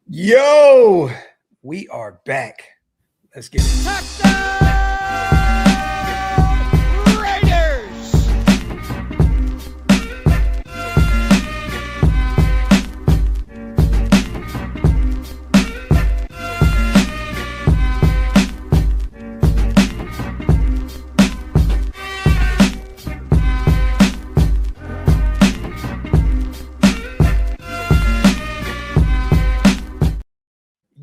Yo, we are back. Let's get it. Touchdown, Raiders!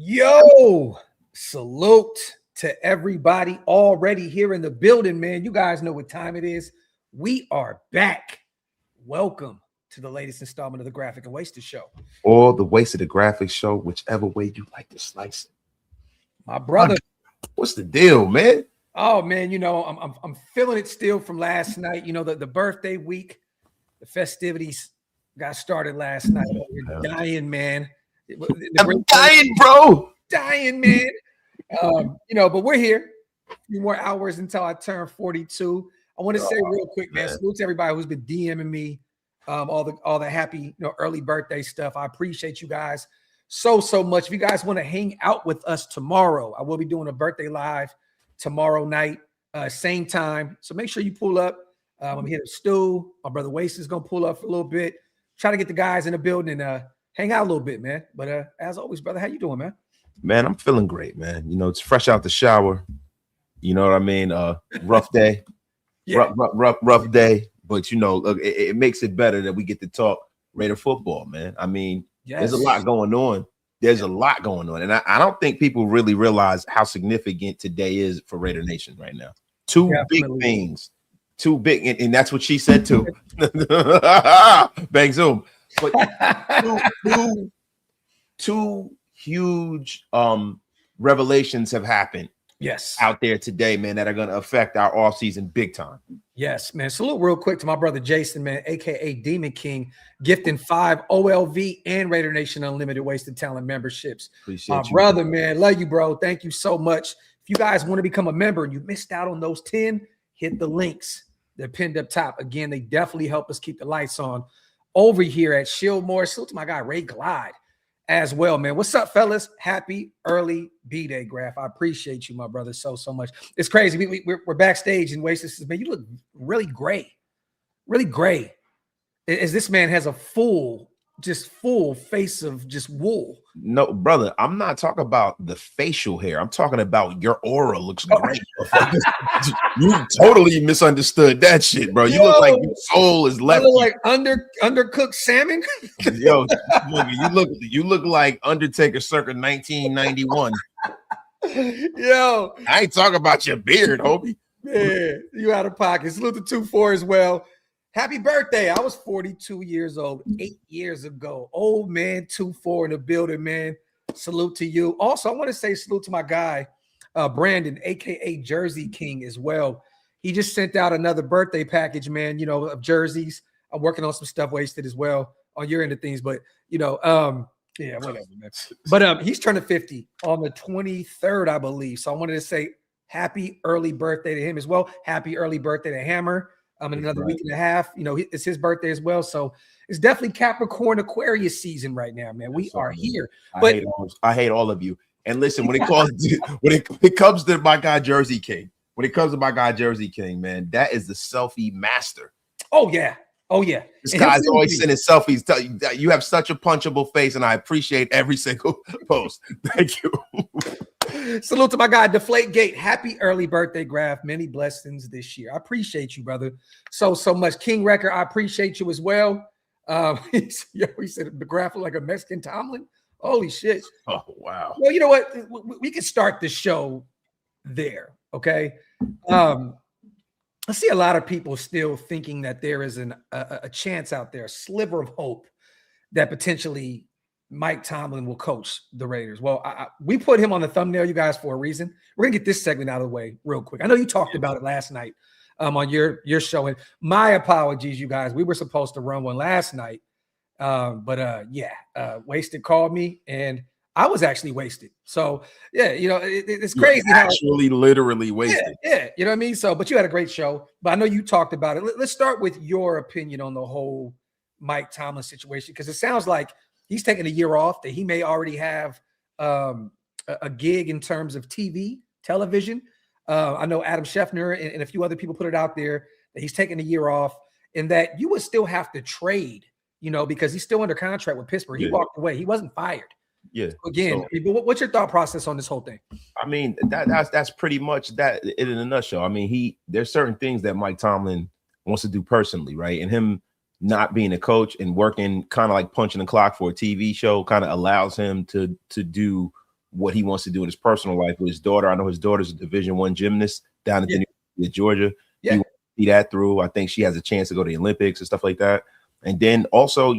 Yo, salute to everybody already here in the building, man. You guys know what time it is. We are back. Welcome to the latest installment of the Graphic and Wasted Show. Or the Wasted the Graphics Show, whichever way you like to slice it. My brother. What's the deal, man? Oh, man, I'm feeling it still from last night. You know, the birthday week, the festivities got started last night. We're dying, man. I'm dying, bro. Dying, man. But we're here. A few more hours until I turn 42. I want to say real quick, man. Salute to everybody who's been DMing me all the happy, early birthday stuff. I appreciate you guys so much. If you guys want to hang out with us tomorrow, I will be doing a birthday live tomorrow night, same time. So make sure you pull up. I'm here to Stu. My brother Waste is gonna pull up for a little bit. Try to get the guys in the building and hang out a little bit, man. But as always, brother, how you doing, man? Man, I'm feeling great, man. It's fresh out the shower. You know what I mean? Rough day. Yeah. Rough day. But look, it makes it better that we get to talk Raider football, man. I mean, There's a lot going on. There's a lot going on. And I don't think people really realize how significant today is for Raider Nation right now. Two big things. Two big, and that's what she said too. Bang zoom. But two huge revelations have happened out there today, man, that are going to affect our offseason big time. Yes, man. Salute real quick to my brother Jason, man, aka Demon King, gifting 5 OLV and Raider Nation Unlimited Wasted Talent memberships. Appreciate my brother, man. Love you, bro. Thank you so much. If you guys want to become a member and you missed out on those 10, hit the links. They're pinned up top. Again, they definitely help us keep the lights on over here at Shieldmore. Salute to my guy Ray Glide as well, man. What's up, fellas? Happy early B-Day, Graph. I appreciate you, my brother, so much. It's crazy. We're backstage and Wasted says, man, you look really gray. Really gray. As this man has a full face of just wool. No, brother, I'm not talking about the facial hair. I'm talking about your aura looks great. You totally misunderstood that shit, bro. You look like your soul is left. You look like undercooked salmon. Yo, you look like Undertaker circa 1991. Yo, I ain't talking about your beard, homie. Man, you out of pocket. Salute to 2-4 as well. Happy birthday. I was 42 years old 8 years ago. Old man 2-4 in the building, man. Salute to you. Also, I want to say salute to my guy, Brandon, a.k.a. Jersey King as well. He just sent out another birthday package, man, of jerseys. I'm working on some stuff Wasted as well on your end of things. But, whatever, man. But he's turning 50 on the 23rd, I believe. So I wanted to say happy early birthday to him as well. Happy early birthday to Hammer. In another week and a half, it's his birthday as well. So it's definitely Capricorn Aquarius season right now, man. We are here. I hate all of you. And listen, when it comes to my guy Jersey King, man, that is the selfie master. Oh yeah. This guy's always sending selfies. You have such a punchable face, and I appreciate every single post. Thank you. Salute to my guy, Deflategate. Happy early birthday, Graph. Many blessings this year. I appreciate you, brother, so much. King Wrecker, I appreciate you as well. He said the Graph like a Mexican Tomlin. Holy shit. Oh, wow. Well, you know what? We can start the show there, okay? I see a lot of people still thinking that there is a chance out there, a sliver of hope that potentially Mike Tomlin will coach the Raiders. Well, we put him on the thumbnail, you guys, for a reason. We're going to get this segment out of the way real quick. I know you talked about it last night on your show. And my apologies, you guys. We were supposed to run one last night. Wasted called me, and I was actually wasted. So, it's crazy. Literally wasted. Yeah, you know what I mean? So, but you had a great show. But I know you talked about it. Let's start with your opinion on the whole Mike Tomlin situation, because it sounds like he's taking a year off, that he may already have a gig in terms of television. I know Adam Scheffner and a few other people put it out there that he's taking a year off, and that you would still have to trade, because he's still under contract with Pittsburgh. He walked away. He wasn't fired. Yeah. Again, but what's your thought process on this whole thing? I mean, that's pretty much that in a nutshell. I mean, there's certain things that Mike Tomlin wants to do personally, right? And him not being a coach and working kind of like punching the clock for a TV show kind of allows him to do what he wants to do in his personal life with his daughter. I know his daughter's a Division I gymnast down at the University of Georgia. Yeah. He wants to see that through. I think she has a chance to go to the Olympics and stuff like that. And then also,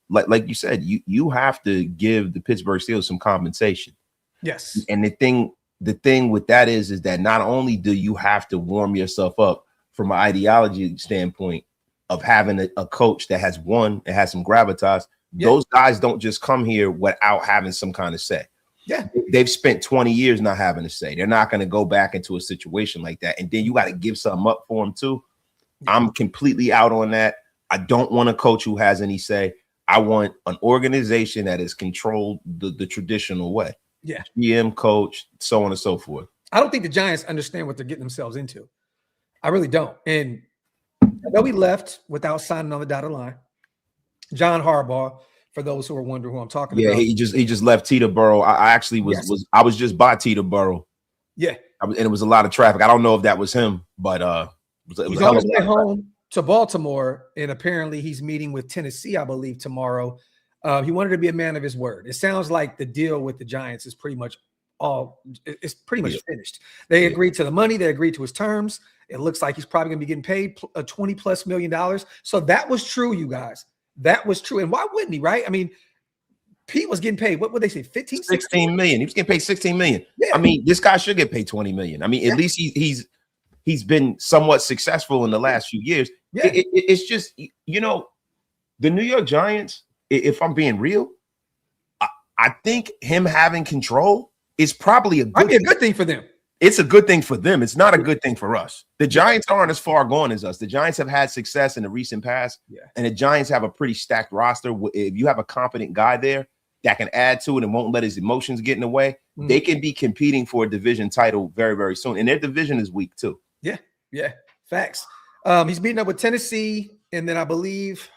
like you said, you have to give the Pittsburgh Steelers some compensation. Yes. And the thing with that is that not only do you have to warm yourself up from an ideology standpoint of having a coach that has won and has some gravitas, those guys don't just come here without having some kind of say. Yeah. They've spent 20 years not having a say. They're not going to go back into a situation like that. And then you got to give something up for them too. Yeah. I'm completely out on that. I don't want a coach who has any say. I want an organization that is controlled the traditional way. Yeah. GM, coach, so on and so forth. I don't think the Giants understand what they're getting themselves into. I really don't. And I know he left without signing on the dotted line. John Harbaugh, for those who are wondering who I'm talking about. Yeah, he just left Teterboro. I actually was just by Teterboro. Yeah. And it was a lot of traffic. I don't know if that was him, but it was he's on his way home to Baltimore, and apparently he's meeting with Tennessee, I believe, tomorrow. He wanted to be a man of his word. It sounds like the deal with the Giants is pretty much finished. They agreed to the money. They agreed to his terms. It looks like he's probably going to be getting paid $20+ million. So that was true, you guys. That was true. And why wouldn't he, right? I mean, Pete was getting paid. What would they say? 16 million. He was getting paid 16 million. Yeah. I mean, this guy should get paid 20 million. I mean, at least he's been somewhat successful in the last few years. Yeah. It's just, the New York Giants, if I'm being real, I think him having control is probably a good thing for them. It's a good thing for them. It's not a good thing for us. The Giants aren't as far gone as us. The Giants have had success in the recent past, and the Giants have a pretty stacked roster. If you have a competent guy there that can add to it and won't let his emotions get in the way, they can be competing for a division title very, very soon. And their division is weak too. Yeah, facts. He's meeting up with Tennessee, and then I believe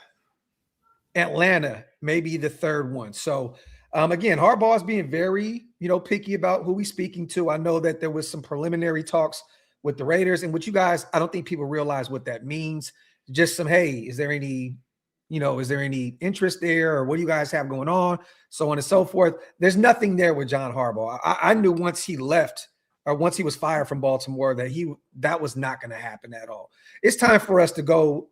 Atlanta may be the third one. So again, Harbaugh is being very, picky about who he's speaking to. I know that there was some preliminary talks with the Raiders, and what you guys, I don't think people realize what that means. Just some, hey, is there any interest there, or what do you guys have going on? So on and so forth. There's nothing there with John Harbaugh. I knew once he left, or once he was fired from Baltimore, that was not going to happen at all. It's time for us to go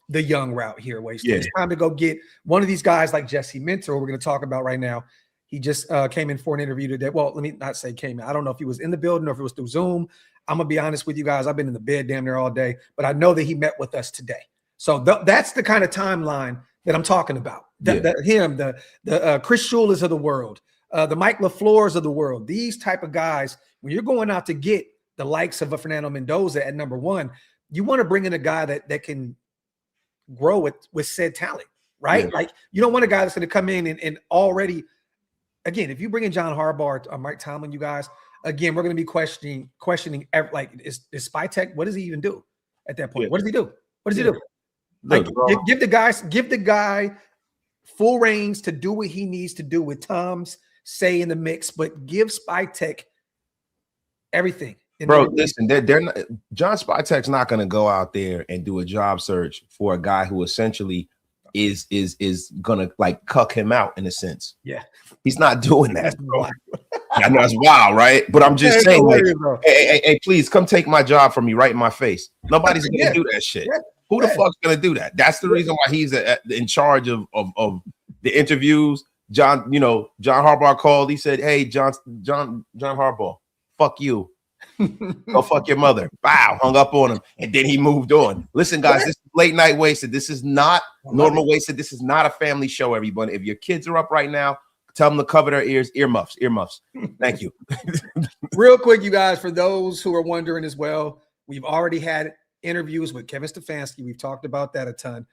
the young route here, Waste. It's time to go get one of these guys like Jesse Minter, we're going to talk about right now. He just came in for an interview today. Well, let me not say came in. I don't know if he was in the building or if it was through Zoom. I'm going to be honest with you guys. I've been in the bed damn near all day, but I know that he met with us today. So that's the kind of timeline that I'm talking about. The Chris Shula's of the world, the Mike LaFleur's of the world, these type of guys, when you're going out to get the likes of a Fernando Mendoza at number one, you want to bring in a guy that can grow with said talent, right? Yeah. Like, you don't want a guy that's going to come in and already, again, if you bring in John Harbaugh or Mike Tomlin, you guys, again, we're going to be questioning like, is Spytek, what does he even do at that point? What does he do? What does he do? Like, give the guy full reins to do what he needs to do with Tom's say in the mix, but give Spytek everything. Bro, listen, they're not, John Spytek's not going to go out there and do a job search for a guy who essentially is going to like cuck him out in a sense. Yeah, he's not doing that, bro. I know that's wild, right? But I'm just saying, like, hey, please come take my job from me right in my face. Nobody's going to do that shit. Yeah. Who the fuck's going to do that? That's the reason why he's in charge of the interviews. John Harbaugh called. He said, "Hey, John Harbaugh, fuck you. Go fuck your mother." Bow, hung up on him, and then he moved on. Listen, guys, this is Late Night Wasted. This is not Normal Wasted. This is not a family show, everybody. If your kids are up right now, tell them to cover their ears. Earmuffs. Thank you. Real quick, you guys, for those who are wondering as well, we've already had interviews with Kevin Stefanski. We've talked about that a ton.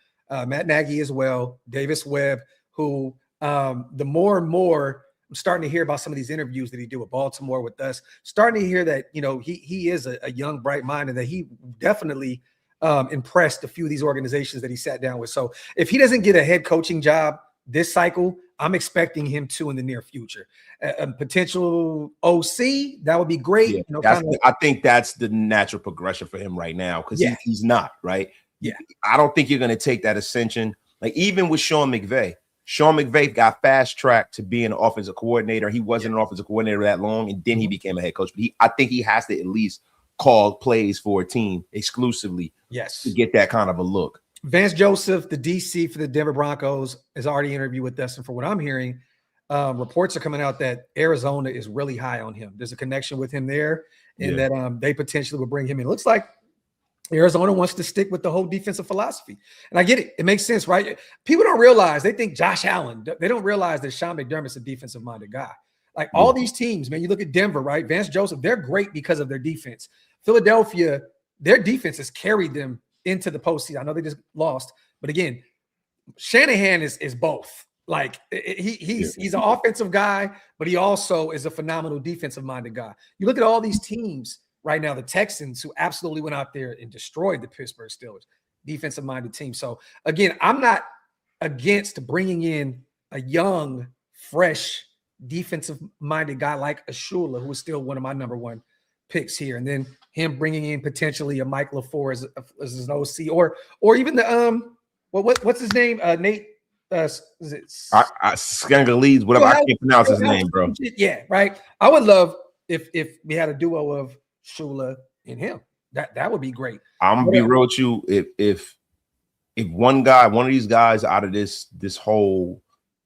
Matt Nagy as well. Davis Webb, who the more and more I'm starting to hear about some of these interviews that he did with Baltimore with us, starting to hear that, he is a young, bright mind, and that he definitely impressed a few of these organizations that he sat down with. So if he doesn't get a head coaching job this cycle, I'm expecting him to in the near future. Potential OC, that would be great. Yeah, I think that's the natural progression for him right now, because he's not, right? Yeah. I don't think you're going to take that ascension. Like, even with Sean McVay got fast-tracked to being an offensive coordinator. He wasn't an offensive coordinator that long, and then he became a head coach. But I think he has to at least call plays for a team exclusively to get that kind of a look. Vance Joseph, the DC for the Denver Broncos, has already interviewed with us. And for what I'm hearing, reports are coming out that Arizona is really high on him. There's a connection with him there, and that they potentially will bring him in. It looks like Arizona wants to stick with the whole defensive philosophy. And I get it. It makes sense, right? People don't realize, they think Josh Allen. They don't realize that Sean McDermott's a defensive-minded guy. Like, all these teams, man, you look at Denver, right? Vance Joseph, they're great because of their defense. Philadelphia, their defense has carried them into the postseason. I know they just lost, but again, Shanahan is both. Like, he's an offensive guy, but he also is a phenomenal defensive-minded guy. You look at all these teams right now, the Texans, who absolutely went out there and destroyed the Pittsburgh Steelers, defensive-minded team. So again, I'm not against bringing in a young, fresh, defensive-minded guy like a Shula, who is still one of my number one picks here, and then him bringing in potentially a Mike LaFleur as an OC, or even the what's his name, Nate Skangalees, whatever. I can't pronounce his name, bro. Yeah, right. I would love if we had a duo of Shula and him. That would be great. I'm gonna be real with you. If one of these guys out of this whole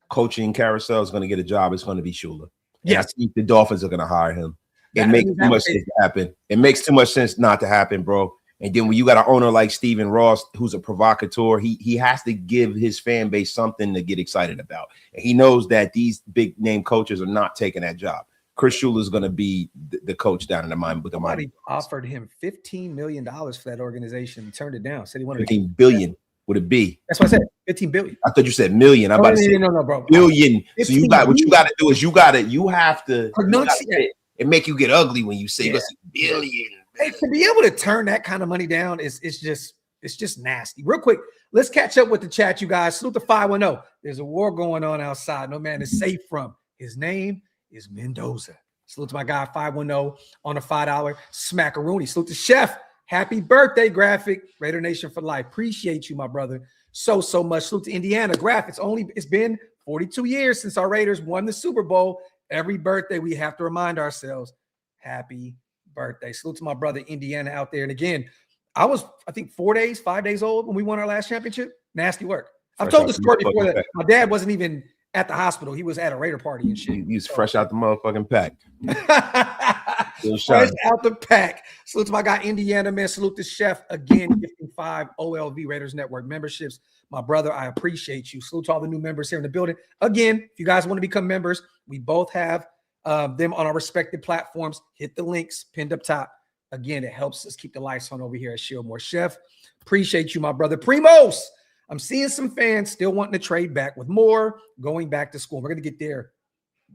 coaching carousel is going to get a job, it's going to be Shula. Yeah, I think the Dolphins are going to hire him. It makes too much sense to happen. It makes too much sense not to happen, bro. And then when you got an owner like Stephen Ross, who's a provocateur, he has to give his fan base something to get excited about. And he knows that these big name coaches are not taking that job. Chris Shula is going to be the coach down in the mind with the money. Offered him $15 million for that organization. He turned it down. Said he wanted $15 billion. Would it be? That's what I said. 15 billion. I thought you said million. I'm about to say no, bro. Billion. So you got what you got to do is you have to pronunciate. It make you get ugly when you say billion. Hey, to be able to turn that kind of money down it's just nasty. Real quick, let's catch up with the chat, you guys. Salute the 510. There's a war going on outside. No man is safe from. His name is Mendoza. Salute to my guy 510 on a $5 smackaroonie. Salute to Chef. Happy birthday, Graphic. Raider Nation for life. Appreciate you, my brother, so much. Salute to Indiana. Graph, it's been 42 years since our Raiders won the Super Bowl. Every birthday, we have to remind ourselves, happy birthday. Salute to my brother, Indiana, out there. And again, I was, I think, 5 days old when we won our last championship. Nasty work. I've told the story before that my dad wasn't even at the hospital. He was at a Raider party and shit. He's fresh out the motherfucking pack. Fresh out the pack. Salute to my guy, Indiana, man. Salute to Chef again, gifting 5 OLV Raiders Network memberships. My brother, I appreciate you. Salute to all the new members here in the building. Again, if you guys want to become members, we both have them on our respective platforms. Hit the links pinned up top. Again, it helps us keep the lights on over here at Shieldmore. Chef, appreciate you, my brother. Primos, I'm seeing some fans still wanting to trade back with Moore going back to school. We're going to get there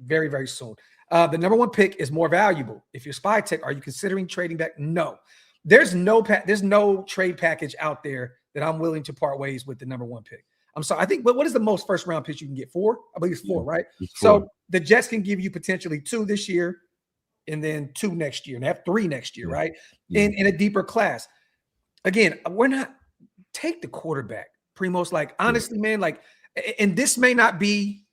very, very soon. The number one pick is more valuable. If you're Spy Tech, are you considering trading back? No. There's no trade package out there that I'm willing to part ways with the number one pick. I'm sorry. I think, what is the most first round picks you can get? 4? I believe it's 4, right? It's 4. So the Jets can give you potentially 2 this year and then 2 next year and have 3 next year, right? In a deeper class. Again, we're not take the quarterback. Primos, like, honestly, man, like, and this may not be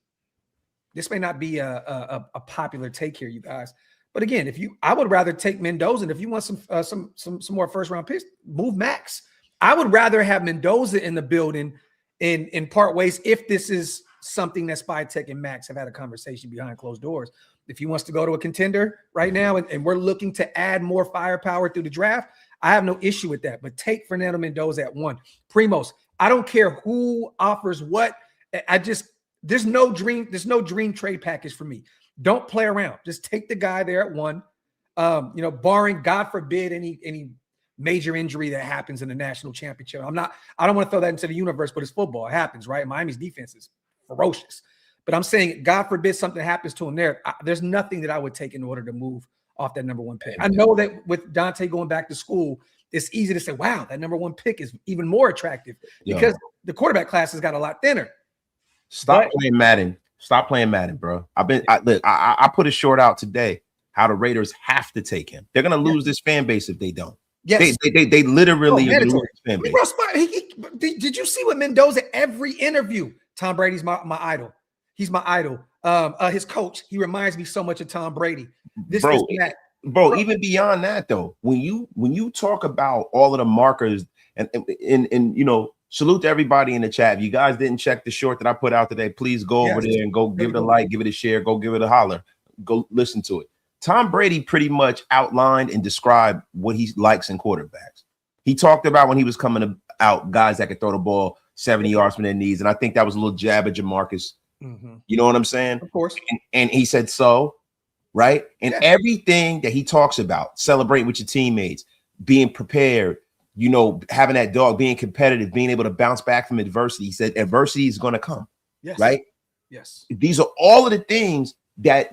a popular take here, you guys. But again, I would rather take Mendoza. And if you want some more first round picks, move Max. I would rather have Mendoza in the building in part ways if this is something that Spy Tech and Max have had a conversation behind closed doors. If he wants to go to a contender right now and we're looking to add more firepower through the draft, I have no issue with that. But take Fernando Mendoza at 1. Primos, I don't care who offers what. There's no dream trade package for me. Don't play around. Just take the guy there at 1. Barring, God forbid, any major injury that happens in the national championship. I don't want to throw that into the universe, but it's football. It happens, right? Miami's defense is ferocious. But I'm saying, God forbid something happens to him there. There's nothing that I would take in order to move off that number 1 pick. I know that with Dante going back to school, it's easy to say, wow, that number 1 pick is even more attractive because the quarterback class has got a lot thinner. Stop playing Madden. Stop playing Madden, bro. I put a short out today how the Raiders have to take him. They're gonna lose this fan base if they don't. Yes, they literally lose this fan base. Did you see what Mendoza every interview? Tom Brady's my idol. He's my idol. His coach, he reminds me so much of Tom Brady. Bro, even beyond that though, when you talk about all of the markers and you know, salute to everybody in the chat. If you guys didn't check the short that I put out today, please go over there and go give it a like, give it a share, go give it a holler, go listen to it. Tom Brady pretty much outlined and described what he likes in quarterbacks. He talked about when he was coming out, guys that could throw the ball 70 yards from their knees. And I think that was a little jab at Jamarcus. Mm-hmm. You know what I'm saying? Of course. And he said so, right? And everything that he talks about, celebrating with your teammates, being prepared, you know, having that dog, being competitive, being able to bounce back from adversity. He said adversity is going to come. Yes. Right? Yes. These are all of the things that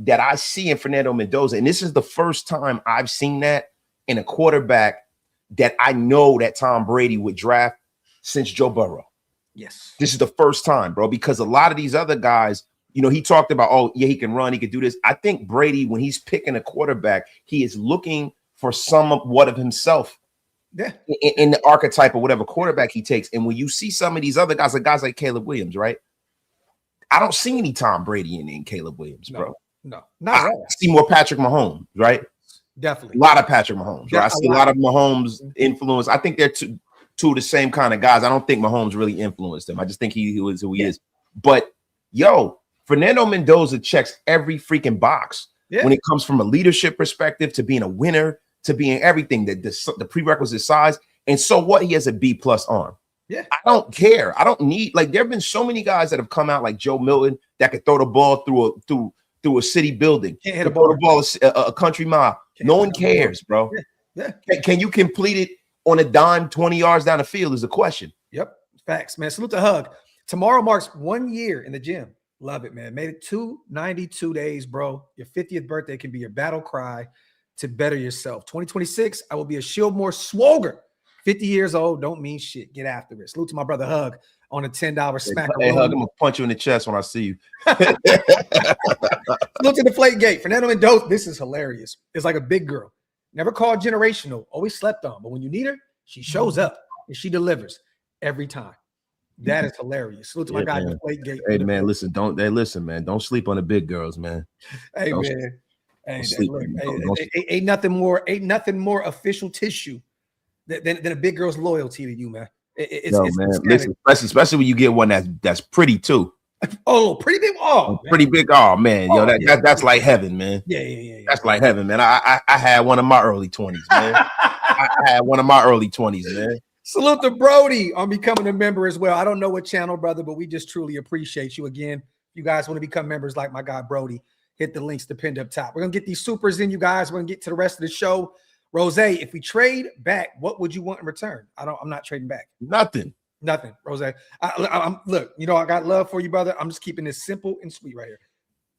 I see in Fernando Mendoza. And this is the first time I've seen that in a quarterback that I know that Tom Brady would draft since Joe Burrow. Yes. This is the first time, bro, because a lot of these other guys, you know, he talked about, oh, yeah, he can run, he could do this. I think Brady, when he's picking a quarterback, he is looking for somewhat of himself in the archetype of whatever quarterback he takes. And when you see some of these other guys like Caleb Williams, right? I don't see any Tom Brady in Caleb Williams, bro. No, I see more Patrick Mahomes, right? Definitely. A lot of Patrick Mahomes, right? I see a lot of Mahomes influence. I think they're two of the same kind of guys. I don't think Mahomes really influenced him. I just think he was who he is. But, yo, Fernando Mendoza checks every freaking box when it comes from a leadership perspective to being a winner, to being everything, the prerequisite size. And so what? He has a B+ arm. Yeah, I don't care. I don't need, like, there have been so many guys that have come out like Joe Milton that could throw the ball through a city building, can't hit a ball a country mile. No one cares, bro. Yeah. Can you complete it on a dime 20 yards down the field is the question. Yep. Facts, man. Salute to Hug. Tomorrow marks 1 year in the gym. Love it, man. Made it 292 days, bro. Your 50th birthday can be your battle cry to better yourself. 2026, I will be a Shieldmore Swoger. 50 years old, don't mean shit. Get after it. Salute to my brother Hug on a $10 smack. Hey, Hug, I'm gonna punch you in the chest when I see you. Salute to the Flake Gate. Fernando Mendoza. This is hilarious. It's like a big girl. Never called generational, always slept on. But when you need her, she shows up and she delivers every time. That is hilarious. Salute to my guy, the Flake Gate. Hey, man, listen, man. Don't sleep on the big girls, man. Hey, don't man. Ain't nothing more official tissue than a big girl's loyalty to you, man. Listen, especially when you get one that's pretty too. Oh, pretty big. Oh, pretty big. Oh man, that's like heaven, man. Yeah. That's like heaven, man. I had one of my early 20s, man. I had one of my early 20s, man. Salute to Brody on becoming a member as well. I don't know what channel, brother, but we just truly appreciate you. Again, if you guys want to become members like my guy Brody, hit the links to pinned up top. We're gonna get these supers in, you guys. We're gonna get to the rest of the show. Rose, if we trade back, what would you want in return? I'm not trading back. Nothing. Rose. I'm look, you know, I got love for you, brother. I'm just keeping this simple and sweet right here.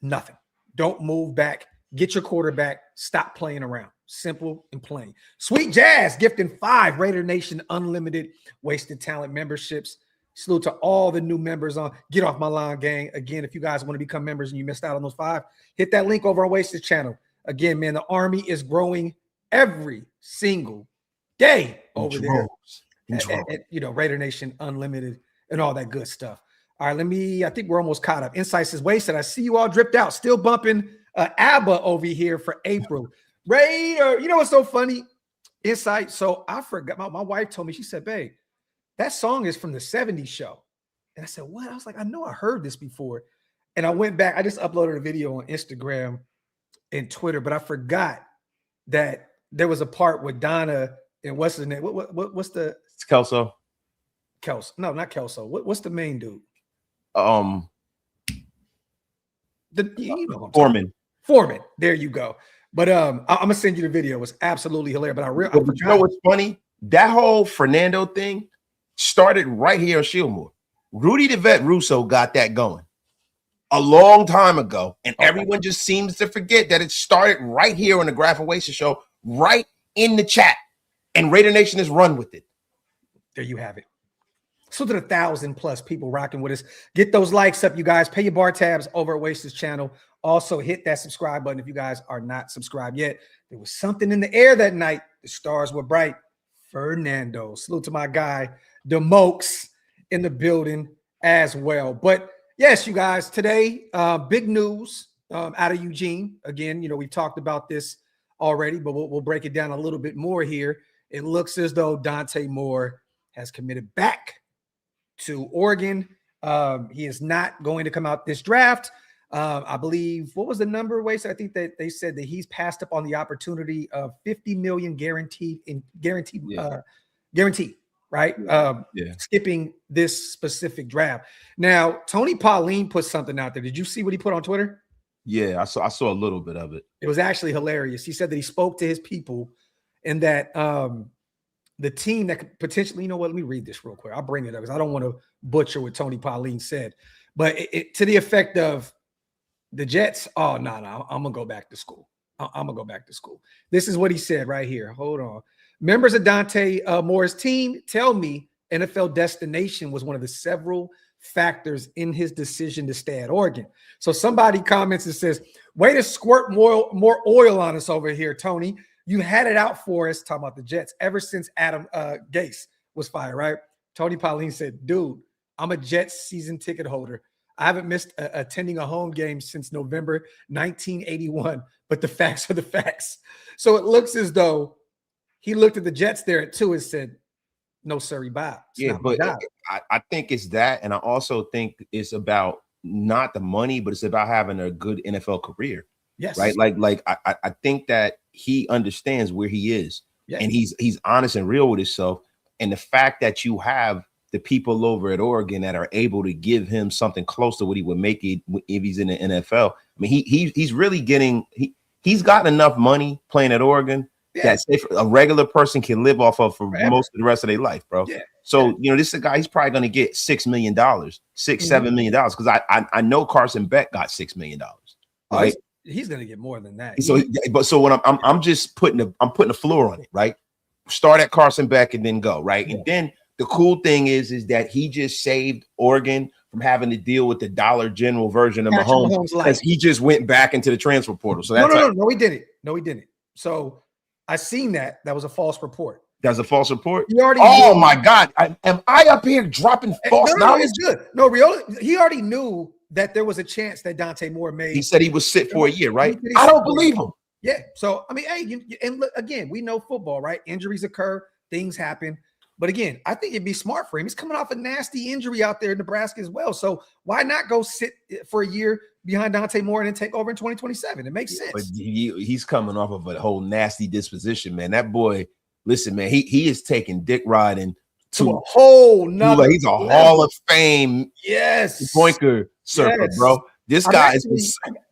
Nothing. Don't move back. Get your quarterback. Stop playing around. Simple and plain. Sweet Jazz gifting 5 Raider Nation Unlimited Wasted Talent memberships. Salute to all the new members on Get Off My Lawn gang. Again, if you guys want to become members and you missed out on those 5, hit that link over on Wasted channel. Again, man, the army is growing every single day over there. You know, Raider Nation Unlimited and all that good stuff. All right, I think we're almost caught up. Insights is wasted. I see you all dripped out, still bumping ABBA over here for April. Raider, you know what's so funny? Insight. So I forgot, my wife told me, she said, babe, that song is from the 70s show. And I said, what? I was like, I know I heard this before. And I went back, I just uploaded a video on Instagram and Twitter, but I forgot that there was a part with Donna and what's his name? What's the? It's Kelso. No, not Kelso. What's the main dude? Foreman. There you go. But I'm gonna send you the video. It was absolutely hilarious. But you know what's funny? That whole Fernando thing started right here in Shieldmore. Rudy the Vet Russo got that going a long time ago, and everyone just seems to forget that it started right here on the Graph and Wasted Show, right in the chat, and Raider Nation has run with it. There you have it. So to the 1,000+ people rocking with us. Get those likes up, you guys. Pay your bar tabs over at Wasted channel. Also, hit that subscribe button if you guys are not subscribed yet. There was something in the air that night. The stars were bright. Fernando. Salute to my guy, Demokes, in the building as well. But yes, you guys, today, big news out of Eugene. Again, we talked about this already, but we'll break it down a little bit more here. It looks as though Dante Moore has committed back to Oregon. He is not going to come out this draft. I believe, what was the number, Waste? I think that they said that he's passed up on the opportunity of $50 million guaranteed, right? Skipping this specific draft. Now, Tony Pauline put something out there. Did you see what he put on Twitter? Yeah, I saw a little bit of it. It was actually hilarious. He said that he spoke to his people and that the team that could potentially, let me read this real quick. I'll bring it up because I don't want to butcher what Tony Pauline said. But it to the effect of the Jets, oh, no, I'm going to go back to school. I'm going to go back to school. This is what he said right here. Hold on. Members of Dante Moore's team tell me NFL destination was one of the several factors in his decision to stay at Oregon. So somebody comments and says, way to squirt more oil on us over here, Tony. You had it out for us, talking about the Jets, ever since Adam Gase was fired, right? Tony Pauline said, dude, I'm a Jets season ticket holder. I haven't missed attending a home game since November 1981, but the facts are the facts. So it looks as though he looked at the Jets there at 2 and said, no, sir, bye. Yeah, but I think it's that. And I also think it's about not the money, but it's about having a good NFL career. Yes. Right. I think that he understands where he is, and he's honest and real with himself. And the fact that you have the people over at Oregon that are able to give him something close to what he would make it if he's in the NFL. I mean, he's really getting he's gotten enough money playing at Oregon that a regular person can live off of for most of the rest of their life, bro. Yeah. So this is a guy, he's probably going to get $6 million, $7 million, because I know Carson Beck got $6 million. Right. He's going to get more than that. So when I'm just putting a floor on it, right? Start at Carson Beck and then go, right? Yeah. And then the cool thing is that he just saved Oregon from having to deal with the Dollar General version of Mahomes because he just went back into the transfer portal. So that's no, he didn't. No, he didn't. So I seen that. That was a false report. That's a false report. Oh my God! Am I up here dropping false knowledge? No, it's good. No, he already knew that there was a chance that Dante Moore made. He said he was sit for a year, right? I don't believe him. Yeah. So I mean, hey, and look, again, we know football, right? Injuries occur, things happen. But again, I think it'd be smart for him. He's coming off a nasty injury out there in Nebraska as well. So why not go sit for a year behind Dante Moore and then take over in 2027? It makes sense. But he's coming off of a whole nasty disposition, man. That boy, listen, man, he is taking dick riding to a whole nother. He's a Hall of Fame boinker surfer, bro. This guy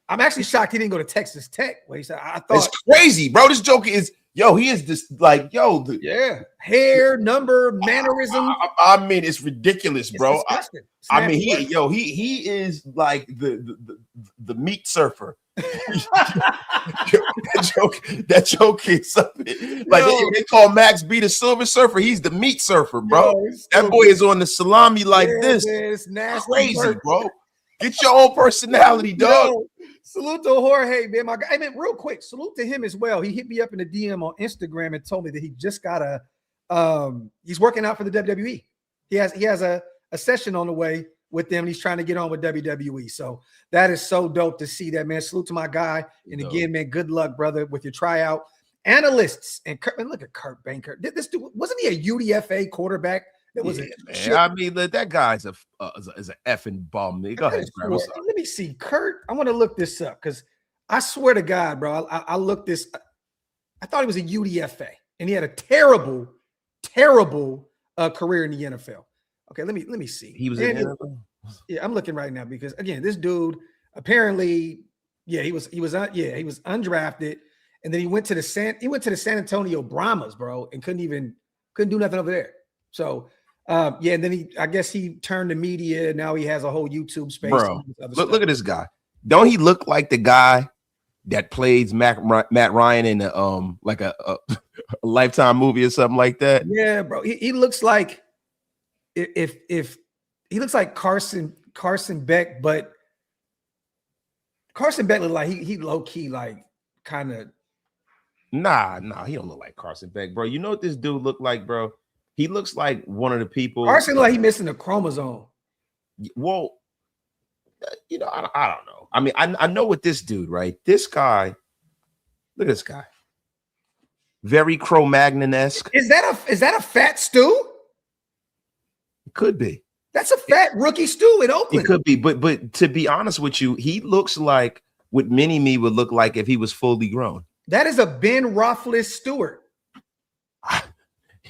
I'm actually shocked he didn't go to Texas Tech. Where he said, I thought it's crazy, bro. This joke is. He is just like, hair, number, mannerism. I mean, it's ridiculous, bro. I mean, he is like the meat surfer. that joke is something like they call Max B the Silver Surfer. He's the meat surfer, bro. That boy is on the salami like this. Man, it's nasty, crazy, bro. Get your own personality, dog. Salute to Jorge, man. My guy. Hey, man, real quick, salute to him as well. He hit me up in a DM on Instagram and told me that he just got he's working out for the WWE. He has a session on the way with them. And he's trying to get on with WWE. So that is so dope to see that, man. Salute to my guy. And again, man, good luck, brother, with your tryout. Analysts and Kurt, man, look at Kurt Banker. This dude, wasn't he a UDFA quarterback? That was man. I mean, that guy's is an effing bum. Go ahead, let me see. Kurt, I want to look this up because I swear to God, bro, I looked this. I thought he was a UDFA and he had a terrible career in the NFL. Okay, let me see. He was in the NFL? Yeah, I'm looking right now because again, this dude apparently, he was undrafted, and then he went to the San Antonio Brahmas, bro, and couldn't do nothing over there. So Yeah, and then I guess he turned to media. Now he has a whole YouTube space. Bro, look at this guy. Don't he look like the guy that plays Matt Ryan in like a Lifetime movie or something like that? Yeah, bro. He looks like if he looks like Carson Beck, but Carson Beck look like he low key like kind of. Nah, he don't look like Carson Beck, bro. You know what this dude look like, bro? He looks like one of the people. Carson look like he missing a chromosome. Well, you know, I don't know. I mean, I know what this dude, right? This guy, look at this guy. Very Cro-Magnon-esque. Is that a fat Stu? It could be. That's a fat rookie Stu in Oakland. It could be, but to be honest with you, he looks like what Mini-Me would look like if he was fully grown. That is a Ben Roethlisberger Stewart.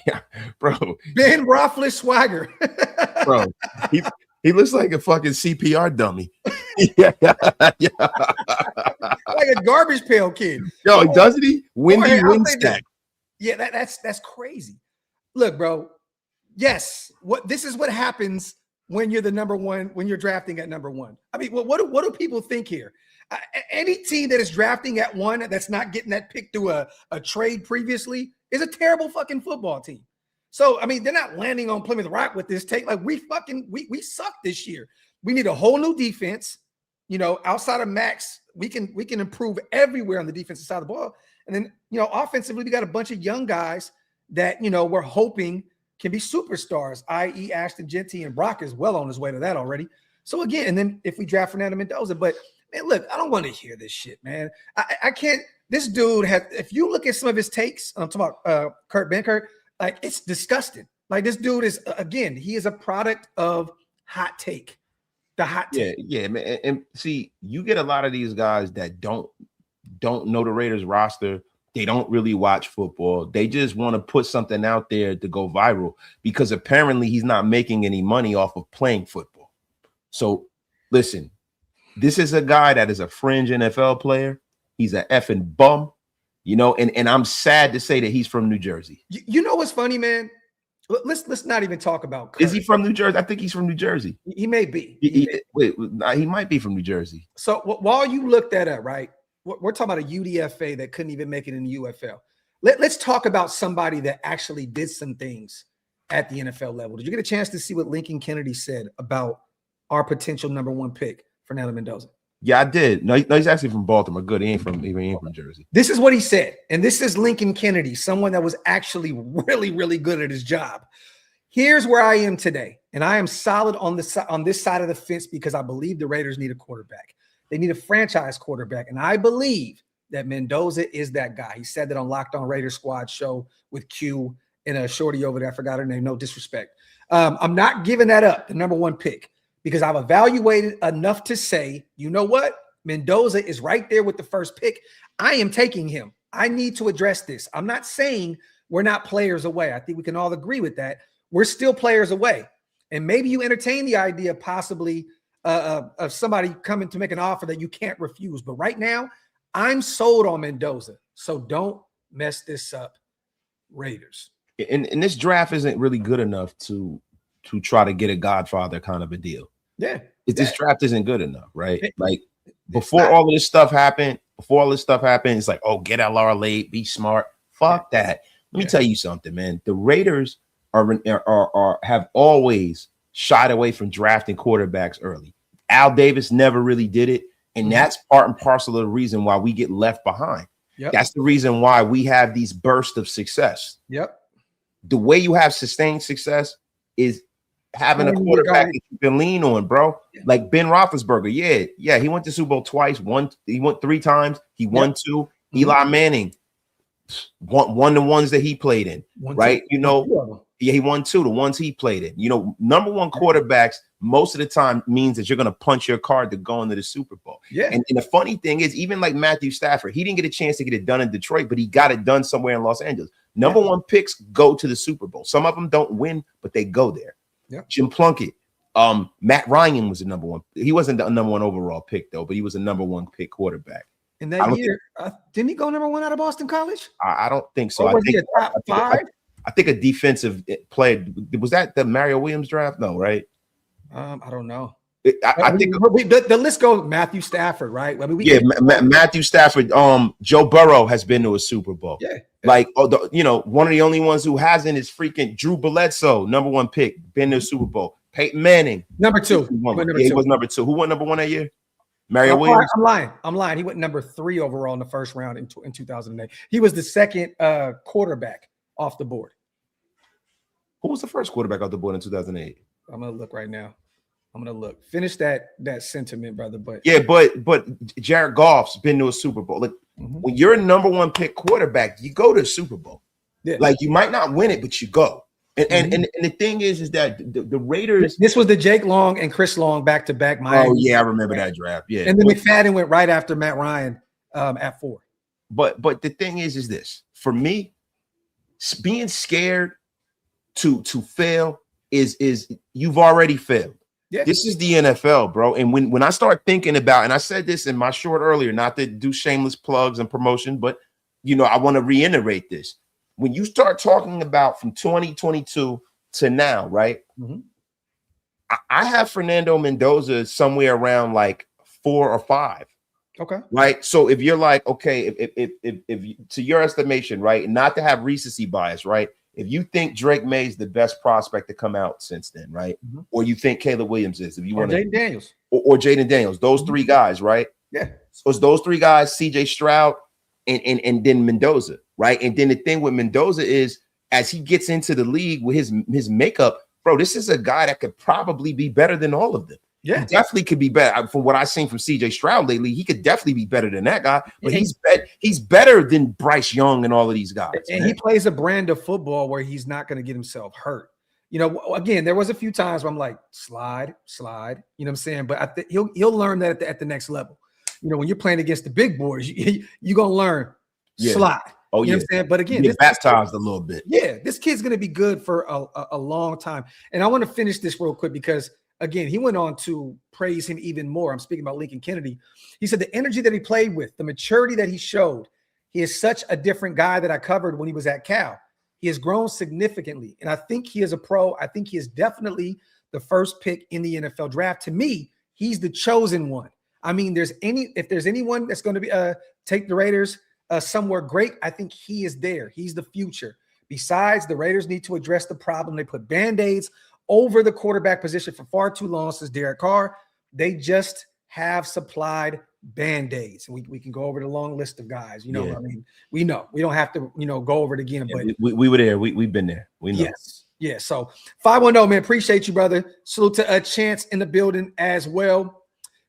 Yeah, bro. Ben Roethlisberger swagger. Bro, he looks like a fucking CPR dummy. Yeah. Like a garbage pail kid. Yo, doesn't he? Windy Windstack. Yeah, that's crazy. Look, bro. Yes, this is what happens when you're the number one, when you're drafting at number one. I mean, what do people think here? Any team that is drafting at one that's not getting that pick through a trade previously is a terrible fucking football team. So, I mean, they're not landing on Plymouth Rock with this take. Like, we suck this year. We need a whole new defense. You know, outside of Max, we can improve everywhere on the defensive side of the ball. And then, you know, offensively, we got a bunch of young guys that, you know, we're hoping can be superstars, i.e. Ashton Genty, and Brock is well on his way to that already. So again, and then if we draft Fernando Mendoza, but man, look, I don't want to hear this shit, man. I can't. This dude has. If you look at some of his takes, I'm talking about Kurt Benkert, like it's disgusting. Like this dude is again, he is a product of hot take. The hot take. Yeah, man. And see, you get a lot of these guys that don't know the Raiders roster. They don't really watch football. They just want to put something out there to go viral because apparently he's not making any money off of playing football. So listen, this is a guy that is a fringe NFL player. He's an effing bum, you know, and I'm sad to say that he's from New Jersey. You know what's funny, man? Let's not even talk about Kurt. Is he from New Jersey? I think he's from New Jersey. He may be. He might be from New Jersey. So while you look that up, right? We're talking about a UDFA that couldn't even make it in the UFL. Let's talk about somebody that actually did some things at the NFL level. Did you get a chance to see what Lincoln Kennedy said about our potential number one pick, Fernando Mendoza? Yeah, I did. No, he's actually from Baltimore. Good. He ain't from Jersey. This is what he said. And this is Lincoln Kennedy, someone that was actually really, really good at his job. Here's where I am today. And I am solid on this side of the fence because I believe the Raiders need a quarterback. They need a franchise quarterback. And I believe that Mendoza is that guy. He said that on Locked On Raiders Squad show with Q and a shorty over there. I forgot her name. No disrespect. I'm not giving that up, the number one pick, because I've evaluated enough to say, you know what? Mendoza is right there with the first pick. I am taking him. I need to address this. I'm not saying we're not players away. I think we can all agree with that. We're still players away. And maybe you entertain the idea possibly of somebody coming to make an offer that you can't refuse. But right now, I'm sold on Mendoza. So don't mess this up, Raiders. And this draft isn't really good enough to try to get a Godfather kind of a deal. Yeah. This draft isn't good enough, right? Like before all of this stuff happened, it's like, oh, get LR late, be smart. Fuck that. Let me tell you something, man. The Raiders have always shied away from drafting quarterbacks early. Al Davis never really did it. And that's part and parcel of the reason why we get left behind. Yep. That's the reason why we have these bursts of success. Yep. The way you have sustained success is having a quarterback that you can lean on, bro. Yeah. Like Ben Roethlisberger. Yeah. He went to Super Bowl twice. He went 3 times. He won 2. Eli Manning won the ones that he played in, right? You know, he won 2, the ones he played in. You know, number one quarterbacks most of the time means that you're going to punch your card to go into the Super Bowl. Yeah. And the funny thing is, even like Matthew Stafford, he didn't get a chance to get it done in Detroit, but he got it done somewhere in Los Angeles. Number one picks go to the Super Bowl. Some of them don't win, but they go there. Yeah. Jim Plunkett, Matt Ryan was the number one. He wasn't the number one overall pick, though, but he was a number one pick quarterback. In that year, didn't he go number one out of Boston College? I don't think so. Or was he a top 5? I think a defensive player. Was that the Mario Williams draft? No, right? I don't know. I think the list goes Matthew Stafford, right? I mean, Matthew Stafford. Joe Burrow has been to a Super Bowl. Yeah. Like, one of the only ones who hasn't is freaking Drew Bledsoe, #1 pick, been to a Super Bowl. Peyton Manning, number 2. He was number 2. Who went #1 that year? Mario Williams. I'm lying. He went number 3 overall in the first round in 2008. He was the second quarterback off the board. Who was the first quarterback off the board in 2008? I'm gonna look right now. Finish that sentiment, brother. But Jared Goff's been to a Super Bowl. Like when you're a #1 pick quarterback, you go to a Super Bowl. Yeah. Like you might not win it, but you go. And the thing is that the Raiders. This was the Jake Long and Chris Long back-to-back. Oh yeah, I remember that draft. Yeah, and then McFadden went right after Matt Ryan at 4. But the thing is this for me, being scared to fail is you've already failed. Yeah. This is the NFL, bro. And when I start thinking about, and I said this in my short earlier, not to do shameless plugs and promotion, but I want to reiterate this. When you start talking about from 2022 to now, right? I have Fernando Mendoza somewhere around like 4 or 5. Okay. Right. So if you're like, okay, if to your estimation, right, not to have recency bias, right? If you think Drake May is the best prospect to come out since then, right? Or you think Caleb Williams is, if you want to, Jaden Daniels or Jaden Daniels, those 3 guys, right? Yeah. So it's those 3 guys, CJ Stroud, and then Mendoza, right? And then the thing with Mendoza is, as he gets into the league with his makeup, bro, this is a guy that could probably be better than all of them. Yeah, he definitely could be better. From what I've seen from CJ Stroud lately, he could definitely be better than that guy. But he's better than Bryce Young and all of these guys. And he plays a brand of football where he's not going to get himself hurt. Again, there was a few times where I'm like, slide. You know what I'm saying? But I think he'll learn that at the next level. When you're playing against the big boys, you're gonna learn slide. Oh, you know what I'm saying? But again, this baptized a little bit. Yeah, this kid's gonna be good for a long time. And I want to finish this real quick because again, he went on to praise him even more. I'm speaking about Lincoln Kennedy. He said the energy that he played with, the maturity that he showed, he is such a different guy that I covered when he was at Cal. He has grown significantly. And I think he is a pro. I think he is definitely the first pick in the NFL draft. To me, he's the chosen one. I mean, if there's anyone that's going to be take the Raiders somewhere great, I think he is there. He's the future. Besides, the Raiders need to address the problem. They put Band-Aids over the quarterback position for far too long since Derek Carr. They just have supplied Band-Aids. And we can go over the long list of guys. I mean, we know. We don't have to, go over it again. Yeah, but we were there. We've been there. We know. Yes. Yeah. So 510, man. Appreciate you, brother. Salute to a Chance in the building as well.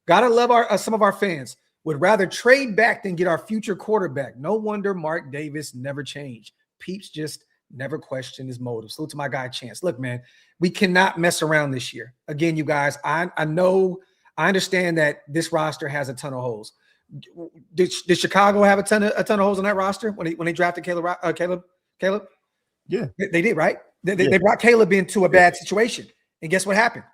Gotta love some of our fans. Would rather trade back than get our future quarterback. No wonder Mark Davis never changed. Peeps just never questioned his motives. Salute to my guy Chance. Look, man, we cannot mess around this year. Again, you guys, I understand that this roster has a ton of holes. Did Chicago have a ton of holes on that roster when they drafted Caleb? Yeah, they did, right? They brought Caleb into a bad situation, and guess what happened?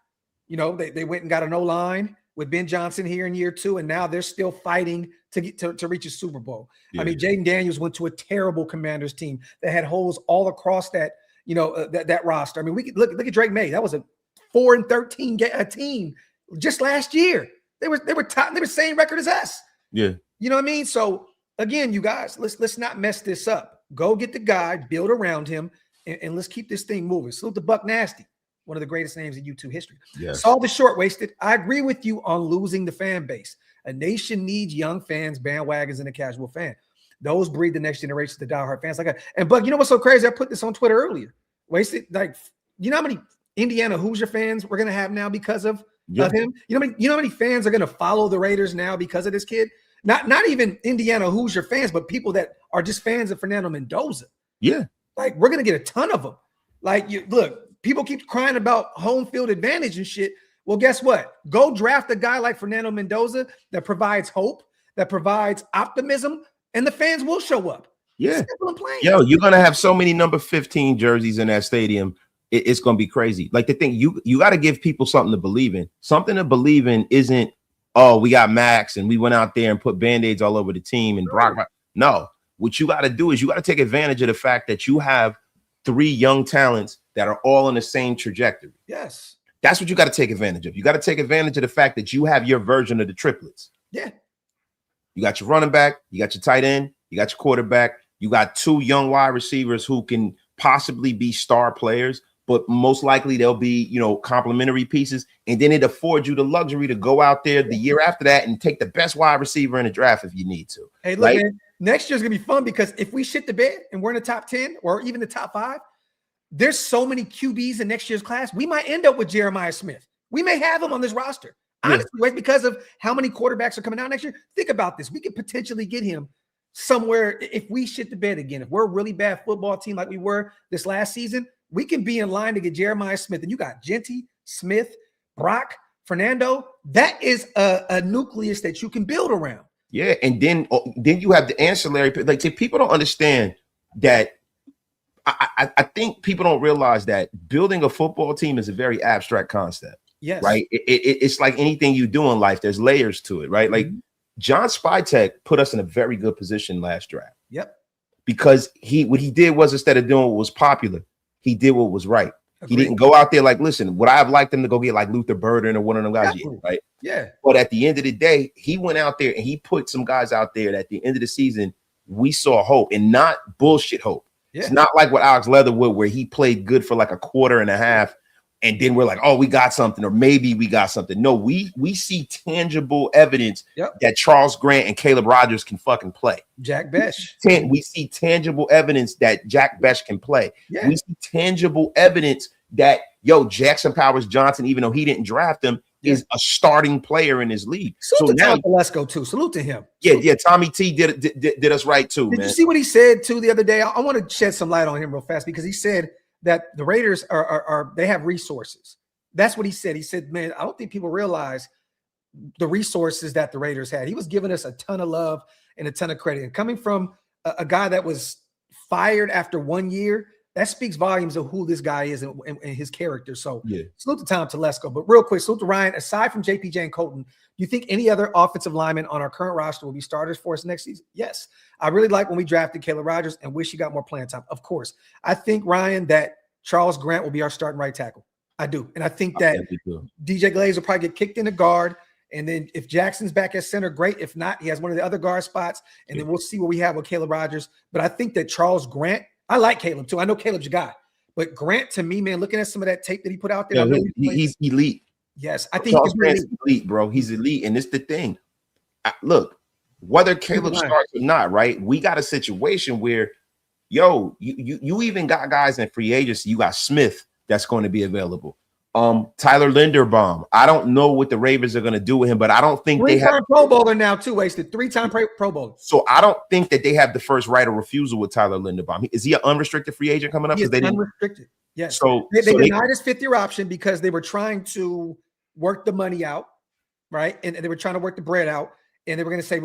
They went and got an O-line with Ben Johnson here in year 2, and now they're still fighting to get to reach a Super Bowl. Yeah. I mean, Jaden Daniels went to a terrible Commanders team that had holes all across that, that roster. I mean, we could look at Drake May. That was a 4-13 team just last year. They were top. They were same record as us. Yeah, you know what I mean. So again, you guys, let's not mess this up. Go get the guy, build around him, and let's keep this thing moving. Salute to Buck Nasty, one of the greatest names in YouTube history. Yes. Saw the short wasted. I agree with you on losing the fan base. A nation needs young fans, bandwagons, and a casual fan. Those breed the next generation, the diehard fans like that. And Buck, you know what's so crazy? I put this on Twitter earlier. Wasted, like, you know how many Indiana Hoosier fans we're gonna have now because of him? You know how many fans are gonna follow the Raiders now because of this kid? Not even Indiana Hoosier fans, but people that are just fans of Fernando Mendoza. Yeah, like we're gonna get a ton of them. Like, look. People keep crying about home field advantage and shit. Well, guess what? Go draft a guy like Fernando Mendoza that provides hope, that provides optimism, and the fans will show up. Yeah. Yo, you're going to have so many number 15 jerseys in that stadium. It's going to be crazy. Like the thing, you got to give people something to believe in. Something to believe in isn't, oh, we got Max and we went out there and put Band-Aids all over the team and Brock. No, what you got to do is you got to take advantage of the fact that you have three young talents that are all on the same trajectory. Yes. That's what you got to take advantage of. You got to take advantage of the fact that you have your version of the triplets. Yeah. You got your running back, you got your tight end, you got your quarterback, you got two young wide receivers who can possibly be star players, but most likely they'll be, you know, complementary pieces. And then it affords you the luxury to go out there the year after that and take the best wide receiver in the draft if you need to. Hey, look, man, next year's gonna be fun because if we shit the bed and we're in the top 10 or even the top 5, there's so many QBs in next year's class. We might end up with Jeremiah Smith. We may have him on this roster. Honestly, right? Because of how many quarterbacks are coming out next year. Think about this. We could potentially get him somewhere if we shit the bed again. If we're a really bad football team like we were this last season, we can be in line to get Jeremiah Smith. And you got Genty, Smith, Brock, Fernando. That is a nucleus that you can build around. Yeah, and then you have the ancillary. Like, see, people don't understand that. I think people don't realize that building a football team is a very abstract concept. Yes. Right. It's like anything you do in life. There's layers to it. Right. Like John Spytek put us in a very good position last draft. Yep. Because what he did was, instead of doing what was popular, he did what was right. Agreed. He didn't go out there like, listen, would I have liked him to go get like Luther Burden or one of them guys? Yeah, right. Yeah. But at the end of the day, he went out there and he put some guys out there that at the end of the season, we saw hope, and not bullshit hope. Yeah. It's not like with Alex Leatherwood, where he played good for like a quarter and a half, and then we're like, oh, we got something, or maybe we got something. No, we see tangible evidence that Charles Grant and Caleb Rogers can fucking play. Jack Besh. We see tangible evidence that Jack Besh can play. Yeah. We see tangible evidence that, Jackson Powers Johnson, even though he didn't draft him, is a starting player in his league. Salute to Tom Telesco too. Salute to him. Yeah. Tommy T did us right too. Did you see what he said too the other day? I want to shed some light on him real fast, because he said that the Raiders are they have resources. That's what he said. He said, man, I don't think people realize the resources that the Raiders had. He was giving us a ton of love and a ton of credit. And coming from a guy that was fired after 1 year, that speaks volumes of who this guy is and his character. So salute to Tom Telesco. But real quick, salute to Ryan. Aside from JPJ and Colton, do you think any other offensive linemen on our current roster will be starters for us next season? Yes. I really like when we drafted Caleb Rogers and wish he got more playing time. Of course. I think, Ryan, that Charles Grant will be our starting right tackle. I do. And I think that DJ Glaze will probably get kicked in the guard. And then if Jackson's back at center, great. If not, he has one of the other guard spots. And then we'll see what we have with Caleb Rogers. But I think that Charles Grant, I like Caleb too. I know Caleb's your guy. But Grant, to me, man, looking at some of that tape that he put out there, he's elite. Yes, I think Charles Grant's elite, bro. He's elite. And it's the thing. Look, whether Caleb starts or not, right? We got a situation where, you even got guys in free agency. You got Smith that's going to be available. Tyler Linderbaum. I don't know what the Ravens are going to do with him, but I don't think they have Pro Bowler now too. Wasted 3-time Pro Bowler. So I don't think that they have the first right of refusal with Tyler Linderbaum. Is he an unrestricted free agent coming up? He is unrestricted. Yes. So they denied his 5th-year option because they were trying to work the money out, right? And they were trying to work the bread out, and they were going to say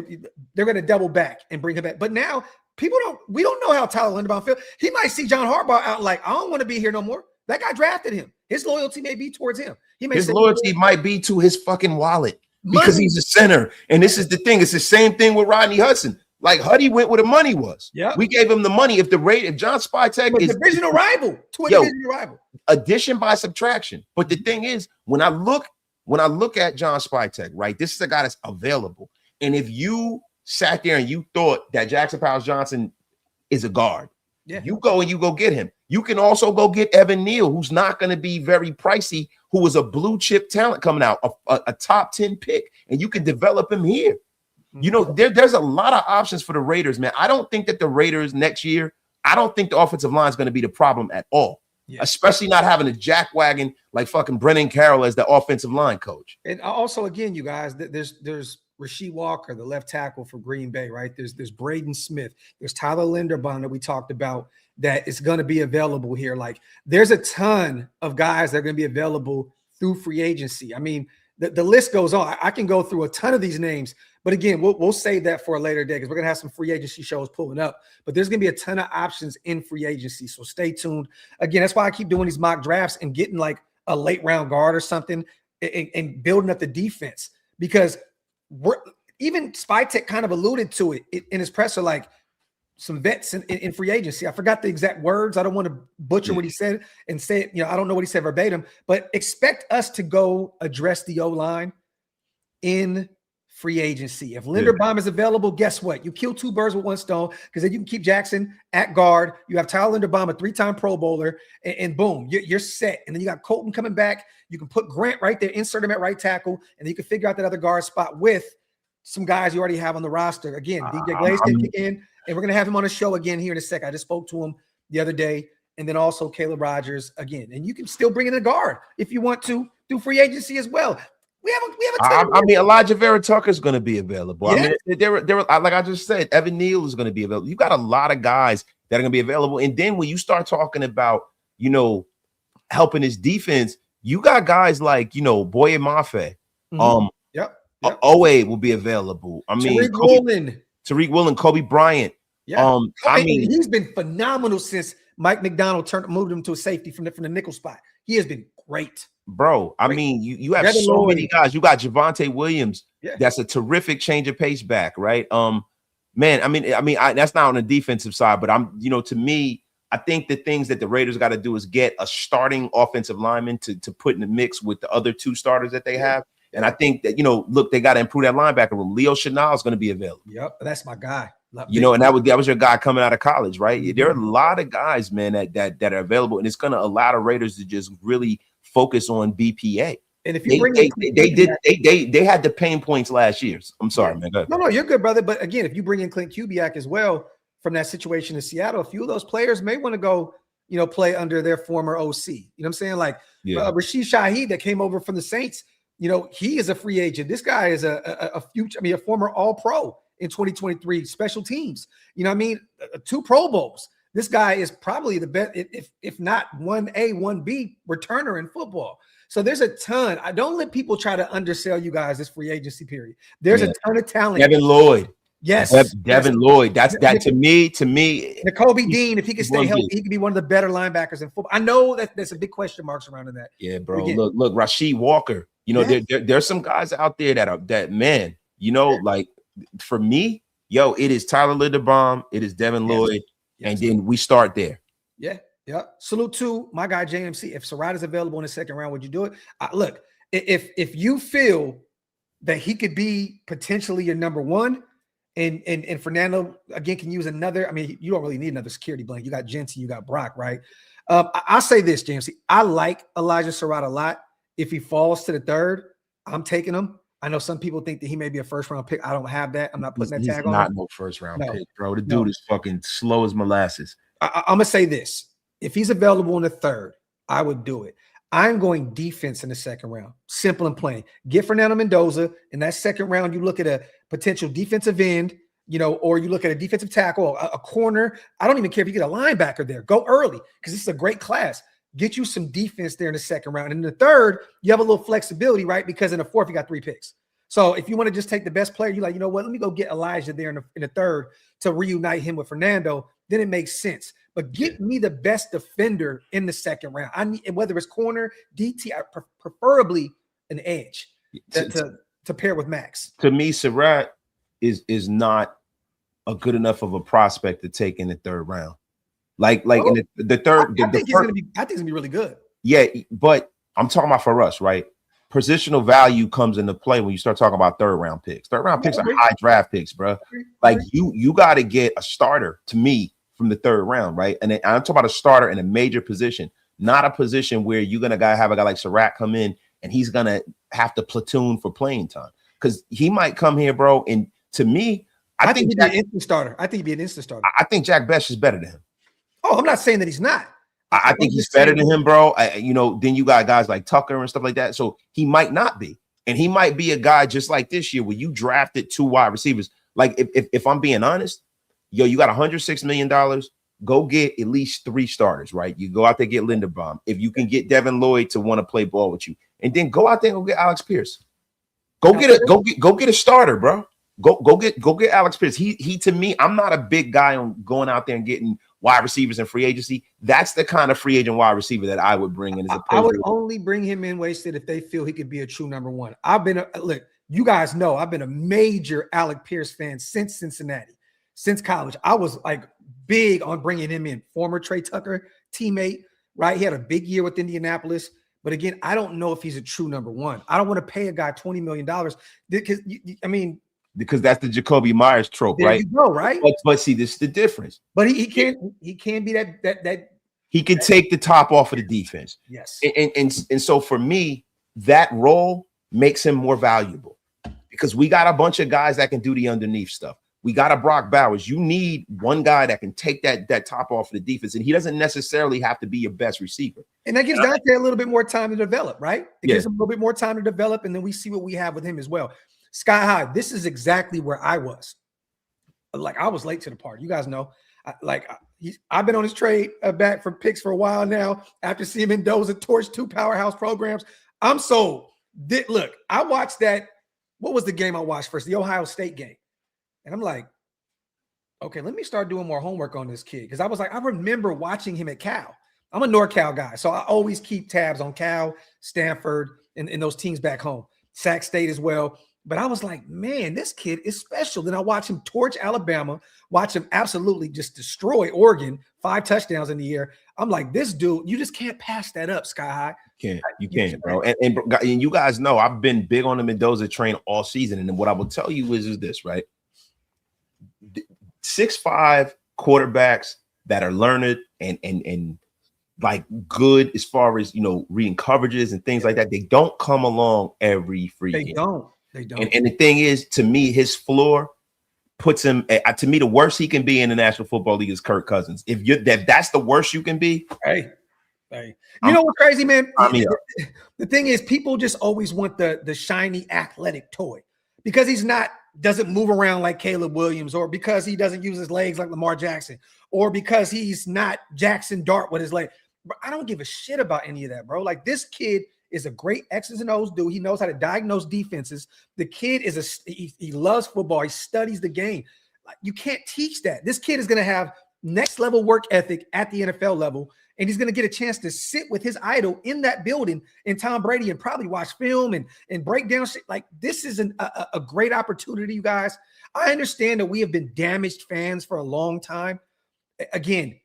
they're going to double back and bring him back. But now we don't know how Tyler Linderbaum feels. He might see John Harbaugh out like, I don't want to be here no more. That guy drafted him. His loyalty may be towards him. His loyalty might be to his fucking wallet because he's a center. And this is the thing. It's the same thing with Rodney Hudson. Like, Huddy went where the money was. Yeah, we gave him the money. If John Spytek is divisional rival, to a divisional rival, addition by subtraction. But the thing is, when I look at John Spytek, right, this is a guy that's available. And if you sat there and you thought that Jackson Powers Johnson is a guard, you go get him. You can also go get Evan Neal, who's not going to be very pricey, who is a blue chip talent coming out, a top 10 pick, and you can develop him here. There's a lot of options for the Raiders, man. I don't think that the Raiders next year, I don't think the offensive line is going to be the problem at all, especially not having a jackwagon like fucking Brennan Carroll as the offensive line coach. And also, again, you guys, there's Rasheed Walker, the left tackle for Green Bay, right? There's Braden Smith. There's Tyler Linderbaum that we talked about that is going to be available here. Like, there's a ton of guys that are going to be available through free agency. I mean, the list goes on. I can go through a ton of these names, but again, we'll save that for a later day because we're going to have some free agency shows pulling up. But there's going to be a ton of options in free agency, so stay tuned. Again, that's why I keep doing these mock drafts and getting like a late round guard or something and building up the defense, because even Spytek kind of alluded to it in his presser, like, some vets in free agency. I forgot the exact words. I don't want to butcher what he said and say it. I don't know what he said verbatim, but expect us to go address the O-line in free agency. If Linderbaum is available, guess what? You kill two birds with one stone, because then you can keep Jackson at guard. You have Tyler Linderbaum, a 3-time Pro Bowler, and boom, you're set. And then you got Colton coming back. You can put Grant right there, insert him at right tackle, and then you can figure out that other guard spot with some guys you already have on the roster. Again, DJ Glaze can kick in, and we're going to have him on a show again here in a sec. I just spoke to him the other day, and then also Caleb Rogers again. And you can still bring in a guard if you want to do free agency as well. We have a team. Elijah Vera Tucker is going to be helping. I mean, there were like I just said, Evan Neal is going to be available. You got a lot of guys that are going to be available. And then when you start talking about, helping his defense, you got guys like, Boye Mafe. Owe will be available. I mean, Tariq Woolen, Kobe Bryant. Yeah. He's been phenomenal since Mike McDonald moved him to a safety from the nickel spot. He has been great. Bro, I mean, you have so many guys. You got Javonte Williams. Yeah. That's a terrific change of pace back, right? Man, I mean, that's not on the defensive side, but to me, I think the things that the Raiders got to do is get a starting offensive lineman to put in the mix with the other two starters that they have. And I think that, look, they got to improve that linebacker room. Leo Chenal is going to be available. Yep, that's my guy. And that was your guy coming out of college, right? Mm-hmm. There are a lot of guys, man, that are available, and it's going to allow the Raiders to just really focus on BPA. And if you they had the pain points last year. I'm sorry, man. No, you're good, brother. But again, if you bring in Clint Kubiak as well from that situation in Seattle, a few of those players may want to go, play under their former OC. You know what I'm saying? Like Rashid Shaheed that came over from the Saints. He is a free agent. This guy is a former All-Pro in 2023, special teams. 2 Pro Bowls. This guy is probably the best, if not 1A, 1B returner in football. So there's a ton. I don't let people try to undersell you guys this free agency period. There's a ton of talent. Devin Lloyd. Yes. Devin Lloyd. That's that to me. Nakobe Dean, if he can stay healthy, he could be one of the better linebackers in football. I know that there's a big question marks around that. Yeah, bro. Look, Rasheed Walker. There's some guys out there like for me, it is Tyler Linderbaum, it is Devin Lloyd, and then we start there. Yeah. Salute to my guy JMC. If Surratt is available in the second round, would you do it? Look, if you feel that he could be potentially your number one, and Fernando again can use another. I mean, you don't really need another security blanket. You got Jensen, you got Brock, right? I'll say this, JMC. I like Elijah Surratt a lot. If he falls to the third, I'm taking him. I know some people think that he may be a first-round pick. I don't have that. I'm not putting that tag on. He's not no first-round pick, bro. The dude is fucking slow as molasses. I'm going to say this. If he's available in the third, I would do it. I'm going defense in the second round. Simple and plain. Get Fernando Mendoza. In that second round, you look at a potential defensive end, or you look at a defensive tackle, a corner. I don't even care if you get a linebacker there. Go early because this is a great class. Get you some defense there in the second round. And in the third, you have a little flexibility, right? Because in the fourth, you got 3 picks. So if you want to just take the best player, you're like, let me go get Elijah there in the third to reunite him with Fernando. Then it makes sense. But get me the best defender in the second round. I need, whether it's corner, DT, preferably an edge to pair with Max. To me, Surratt is not a good enough of a prospect to take in the third round. In the third, I think he's gonna be really good. Yeah, but I'm talking about for us, right? Positional value comes into play when you start talking about third round picks. Third round picks are high draft picks, bro. Like you got to get a starter to me from the third round, right? And I'm talking about a starter in a major position, not a position where you're gonna have a guy like Surratt come in and he's gonna have to platoon for playing time because he might come here, bro. And to me, I think he'd be an instant starter. I think he'd be an instant starter. I think Jack Best is better than him. Oh, I'm not saying that he's not. I think he's better than him, bro. Then you got guys like Tucker and stuff like that. So he might not be. And he might be a guy just like this year where you drafted 2 wide receivers. Like, if I'm being honest, you got $106 million. Go get at least 3 starters, right? You go out there, get Linderbaum. If you can get Devin Lloyd to want to play ball with you. And then go out there and go get Alex Pierce. Go get a starter, bro. Go get Alex Pierce. He to me, I'm not a big guy on going out there and getting wide receivers in free agency. That's the kind of free agent wide receiver that I would bring in. I would only bring him in wasted if they feel he could be a true number one. You guys know I've been a major Alec Pierce fan since Cincinnati. since college. I was like big on bringing him in. Former Trey Tucker teammate, right? He had a big year with Indianapolis. But again, I don't know if he's a true number one. I don't want to pay a guy $20 million because that's the Jacoby Myers trope, there right? You go, right? But see, this is the difference. But he can be that he can take the top off of the defense. Yes. And so for me, that role makes him more valuable because we got a bunch of guys that can do the underneath stuff. We got a Brock Bowers. You need one guy that can take that top off of the defense, and he doesn't necessarily have to be your best receiver. And that gives Dante a little bit more time to develop, right? It gives him a little bit more time to develop, and then we see what we have with him as well. Sky High, this is exactly where I was. Like, I was late to the party. You guys know. I've been on his trade back for picks for a while now after seeing Mendoza torch 2 powerhouse programs. I'm sold. Look, I watched that. What was the game I watched first? The Ohio State game. And I'm like, okay, let me start doing more homework on this kid. Because I was like, I remember watching him at Cal. I'm a NorCal guy, so I always keep tabs on Cal, Stanford, and those teams back home. Sac State as well. But I was like, man, this kid is special. Then I watch him torch Alabama, watch him absolutely just destroy Oregon, 5 touchdowns in the year. I'm like, this dude, you just can't pass that up, Sky High. You can't, bro. And you guys know I've been big on the Mendoza train all season. And what I will tell you is this, right? 6'5" quarterbacks that are learned and like good as far as, reading coverages and things like that. They don't come along every free game. They don't. And the thing is, to me, his floor puts him to me, the worst he can be in the National Football League is Kirk Cousins. If that's the worst you can be. Hey. You know what's crazy, man? The thing is, people just always want the shiny athletic toy because he's doesn't move around like Caleb Williams, or because he doesn't use his legs like Lamar Jackson, or because he's not Jackson Dart with his leg. But I don't give a shit about any of that, bro. Like, this kid is a great X's and O's dude. He knows how to diagnose defenses. The kid he loves football. He studies the game. Like, you can't teach that. This kid is going to have next level work ethic at the NFL level. And he's going to get a chance to sit with his idol in that building in Tom Brady and probably watch film and break down shit. Like, this is a great opportunity, you guys. I understand that we have been damaged fans for a long time. Again,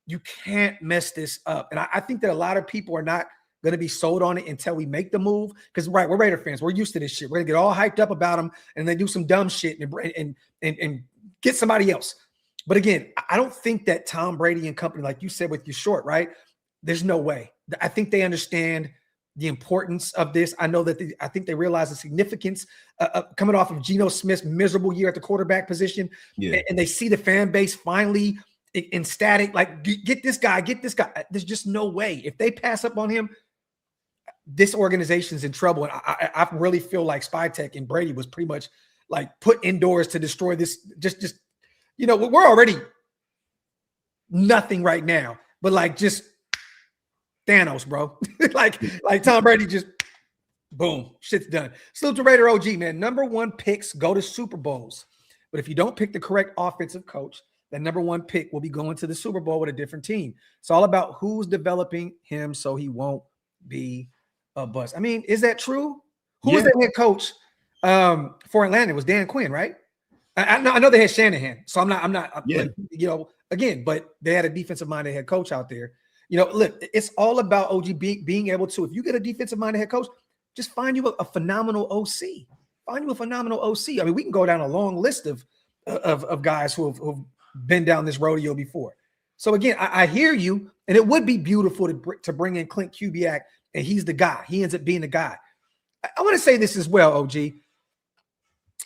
you can't mess this up. And I think that a lot of people are not going to be sold on it until we make the move. Because, right, we're Raider fans. We're used to this shit. We're going to get all hyped up about them and they do some dumb shit and get somebody else. But again, I don't think that Tom Brady and company, like you said with your short, right? There's no way. I think they understand the importance of this. I know that I think they realize the significance coming off of Geno Smith's miserable year at the quarterback position. Yeah. And they see the fan base finally ecstatic, like, get this guy. There's just no way. If they pass up on him, this organization's in trouble. And I really feel like Spytek and Brady was pretty much like put indoors to destroy this. Just we're already nothing right now, but like just Thanos, bro. like Tom Brady just boom, shit's done. Salute to Raider OG, man. Number 1 picks go to Super Bowls. But if you don't pick the correct offensive coach, that number 1 pick will be going to the Super Bowl with a different team. It's all about who's developing him so he won't be a bust. I mean, is that true? Who was the head coach for Atlanta? It was Dan Quinn, right? I know they had Shanahan, so I'm not again, but they had a defensive-minded head coach out there. Look, it's all about OG being able to, if you get a defensive-minded head coach, just find you a phenomenal OC. I mean, we can go down a long list of guys who've been down this rodeo before. So again, I hear you, and it would be beautiful to bring in Clint Kubiak, and he's the guy. He ends up being the guy. I want to say this as well, OG.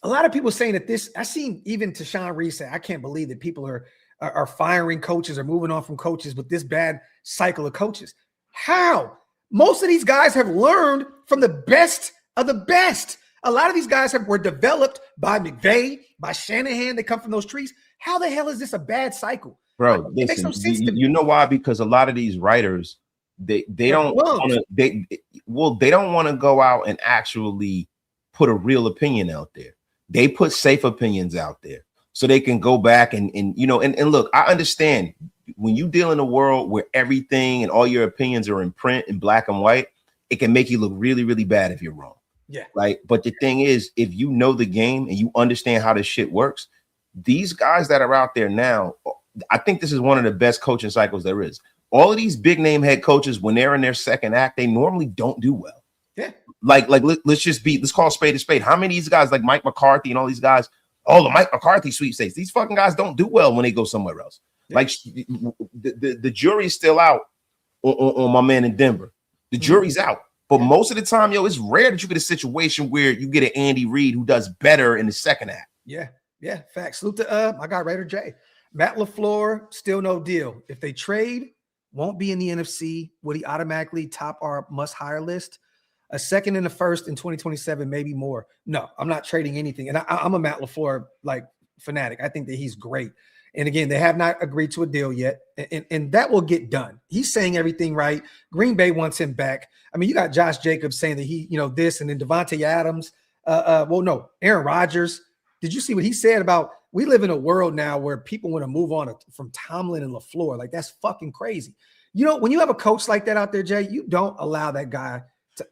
A lot of people saying that this, I seen even Tashawn Reed say, I can't believe that people are firing coaches or moving on from coaches with this bad cycle of coaches. How? Most of these guys have learned from the best of the best. A lot of these guys were developed by McVay, by Shanahan. They come from those trees. How the hell is this a bad cycle? Bro, listen, makes no sense to me. You know why? Because a lot of these writers, they don't want to go out and actually put a real opinion out there. They put safe opinions out there so they can go back and look, I understand when you deal in a world where everything and all your opinions are in print in black and white, it can make you look really, really bad if you're wrong. Yeah. But the thing is, if you know the game and you understand how this shit works, these guys that are out there now, I think this is one of the best coaching cycles there is. All of these big name head coaches, when they're in their second act, they normally don't do well. Yeah. Let's call a spade a spade. How many of these guys like Mike McCarthy and all these guys, the Mike McCarthy sweepstakes, these fucking guys don't do well when they go somewhere else. Yeah. Like the jury's still out on my man in Denver. The jury's out. But most of the time, it's rare that you get a situation where you get an Andy Reid who does better in the second act. Yeah. Facts. Salute to my guy Raider J. Matt LaFleur, still no deal. If they trade, won't be in the NFC. Would he automatically top our must-hire list? A second and a first in 2027, maybe more. No, I'm not trading anything. And I'm a Matt LaFleur fanatic. I think that he's great. And again, they have not agreed to a deal yet. And that will get done. He's saying everything right. Green Bay wants him back. I mean, you got Josh Jacobs saying that he, this, and then Devontae Adams. Aaron Rodgers. Did you see what he said about we live in a world now where people want to move on from Tomlin and LaFleur? Like, that's fucking crazy. When you have a coach like that out there, Jay, you don't allow that guy.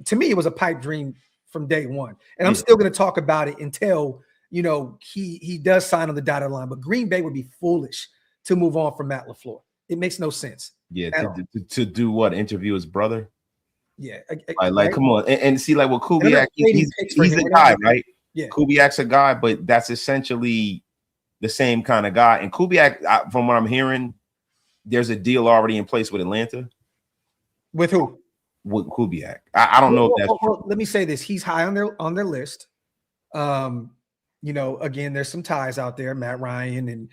To me, it was a pipe dream from day one. And I'm still going to talk about it until, he does sign on the dotted line. But Green Bay would be foolish to move on from Matt LaFleur. It makes no sense. Yeah, to do what? Interview his brother? Yeah. Right? Come on. And see, like, Kubiak, he's a guy, right? Yeah. Kubiak's a guy, but that's essentially the same kind of guy. And Kubiak, from what I'm hearing, there's a deal already in place with Atlanta. With who? With Kubiak. I don't know if that's true. Let me say this. He's high on their list. Again, there's some ties out there, Matt Ryan, and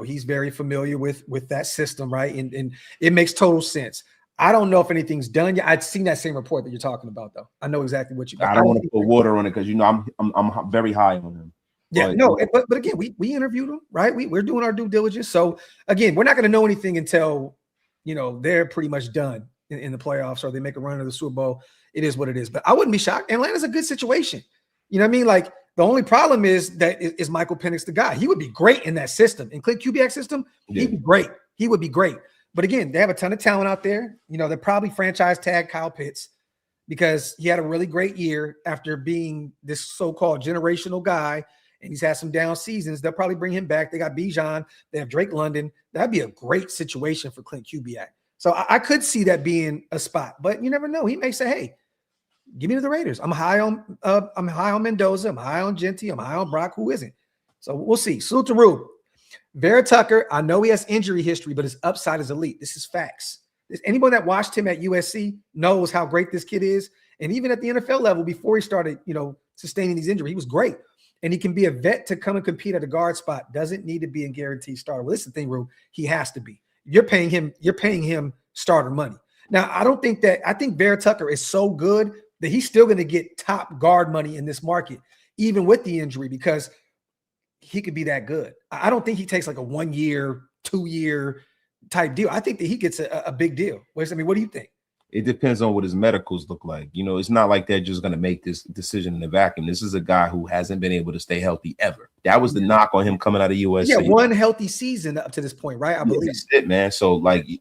he's very familiar with that system, right? And it makes total sense. I don't know if anything's done yet. I'd seen that same report that you're talking about, though. I know exactly what you. I don't want to put water on it because I'm very high on him. Yeah, but again, we interviewed him, right? We're doing our due diligence. So again, we're not going to know anything until they're pretty much done in the playoffs or they make a run to the Super Bowl. It is what it is. But I wouldn't be shocked. Atlanta's a good situation. You know what I mean? Like, the only problem is that is Michael Penix the guy. He would be great in that system. In Clint Kubiak's system, he'd be great. He would be great. But again, they have a ton of talent out there. They're probably franchise tag Kyle Pitts because he had a really great year after being this so-called generational guy, and he's had some down seasons. They'll probably bring him back. They got Bijan. They have Drake London. That'd be a great situation for Clint Kubiak. So I could see that being a spot, but you never know. He may say, hey, give me to the Raiders. I'm high on Mendoza. I'm high on Genty. I'm high on Brock. Who isn't? So we'll see. Salute to Rube. Vera Tucker, I know he has injury history, but his upside is elite. This is facts. Anyone that watched him at USC knows how great this kid is. And even at the NFL level, before he started, sustaining these injuries, he was great. And he can be a vet to come and compete at a guard spot. Doesn't need to be a guaranteed starter. Well, this is the thing, Rube. He has to be. You're paying him starter money. Now, I think Vera Tucker is so good that he's still going to get top guard money in this market, even with the injury, because he could be that good. I don't think he takes like a 1 year, 2 year type deal. I think that he gets a big deal. What do you think? It depends on what his medicals look like. It's not like they're just going to make this decision in a vacuum. This is a guy who hasn't been able to stay healthy ever. That was the knock on him coming out of USC. Yeah, one healthy season up to this point, right? I believe that's it, man. So, like, if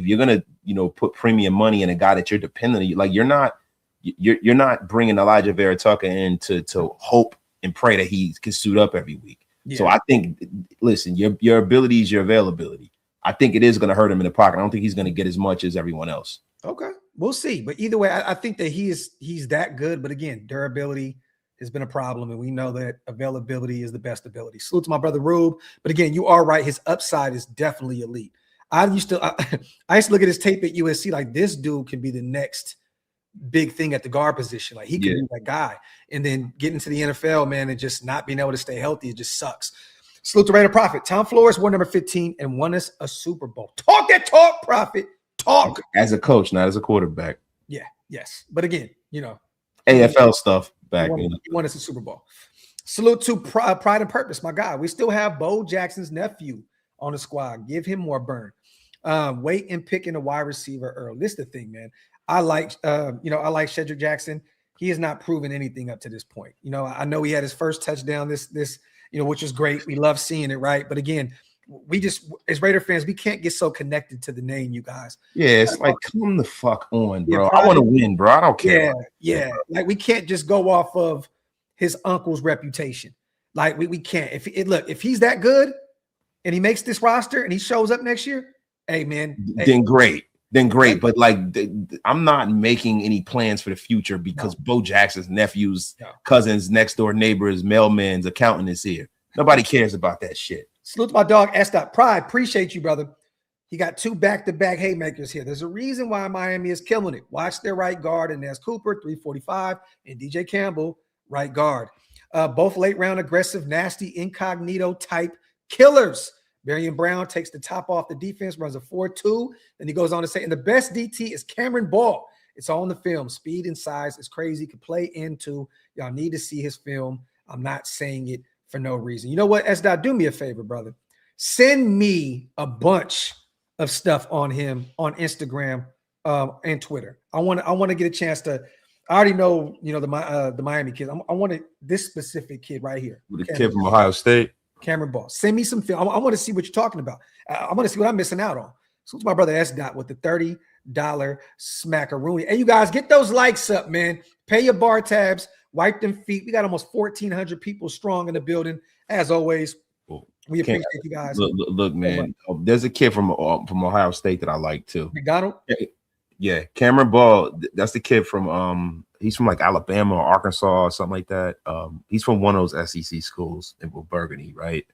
you're going to, put premium money in a guy that you're dependent on, like, you're not bringing Elijah Vera Tucker in to hope and pray that he can suit up every week. Yeah. So I think, listen, your ability is your availability. I think it is going to hurt him in the pocket. I don't think he's going to get as much as everyone else. Okay, we'll see. But either way, I think that he's that good. But again, durability has been a problem, and we know that availability is the best ability. Salute to my brother Rube. But again, you are right. His upside is definitely elite. I used to look at his tape at USC like this dude can be the next big thing at the guard position. Like he could be that guy. And then getting to the NFL, man, and just not being able to stay healthy, it just sucks. Salute to Raider Prophet. Tom Flores won number 15 and won us a Super Bowl. Talk that talk, Prophet. Talk. As a coach, not as a quarterback. Yeah, yes. But again, AFL stuff back. He won us a Super Bowl. Salute to Pride and Purpose, my guy. We still have Bo Jackson's nephew on the squad. Give him more burn. Wait and picking a wide receiver early. This is the thing, man. I like Shedrick Jackson. He has not proven anything up to this point. I know he had his first touchdown this which is great. We love seeing it, right? But again, we just, as Raider fans, we can't get so connected to the name, you guys. Yeah, it's like, come the fuck on, bro. I want to win, bro. I don't care. Yeah. Like, we can't just go off of his uncle's reputation. Like we can't. If he's that good and he makes this roster and he shows up next year, hey man, then great. Then great, but like I'm not making any plans for the future because Bo Jackson's nephew's cousin's next door neighbor's mailman's accountant is here. Nobody cares about that shit. Salute to my dog S. Pride. Appreciate you, brother. He got 2 back-to-back haymakers here. There's a reason why Miami is killing it. Watch their right guard, and there's Cooper, 345, and DJ Campbell, right guard. Both late-round aggressive, nasty, incognito type killers. Marion Brown takes the top off the defense, runs a 4-2. Then he goes on to say, and the best DT is Cameron Ball. It's all in the film. Speed and size is crazy. Could play into. Y'all need to see his film. I'm not saying it for no reason. You know what, S-Dot, do me a favor, brother. Send me a bunch of stuff on him on Instagram and Twitter. I want to get a chance to. I already know, the Miami kids. I wanted this specific kid right here. The kid from Ohio State. Cameron Ball. Send me some film. I want to see what you're talking about. I want to see what I'm missing out on. So it's my brother S. Dot with the $30 smacker Rooney. Hey, you guys, get those likes up, man. Pay your bar tabs. Wipe them feet. We got almost 1,400 people strong in the building. As always, we appreciate you guys. Look, man. There's a kid from Ohio State that I like too. McDonald? Yeah, Cameron Ball. That's the kid from he's from like Alabama or Arkansas or something like that. He's from one of those SEC schools in Burgundy, right?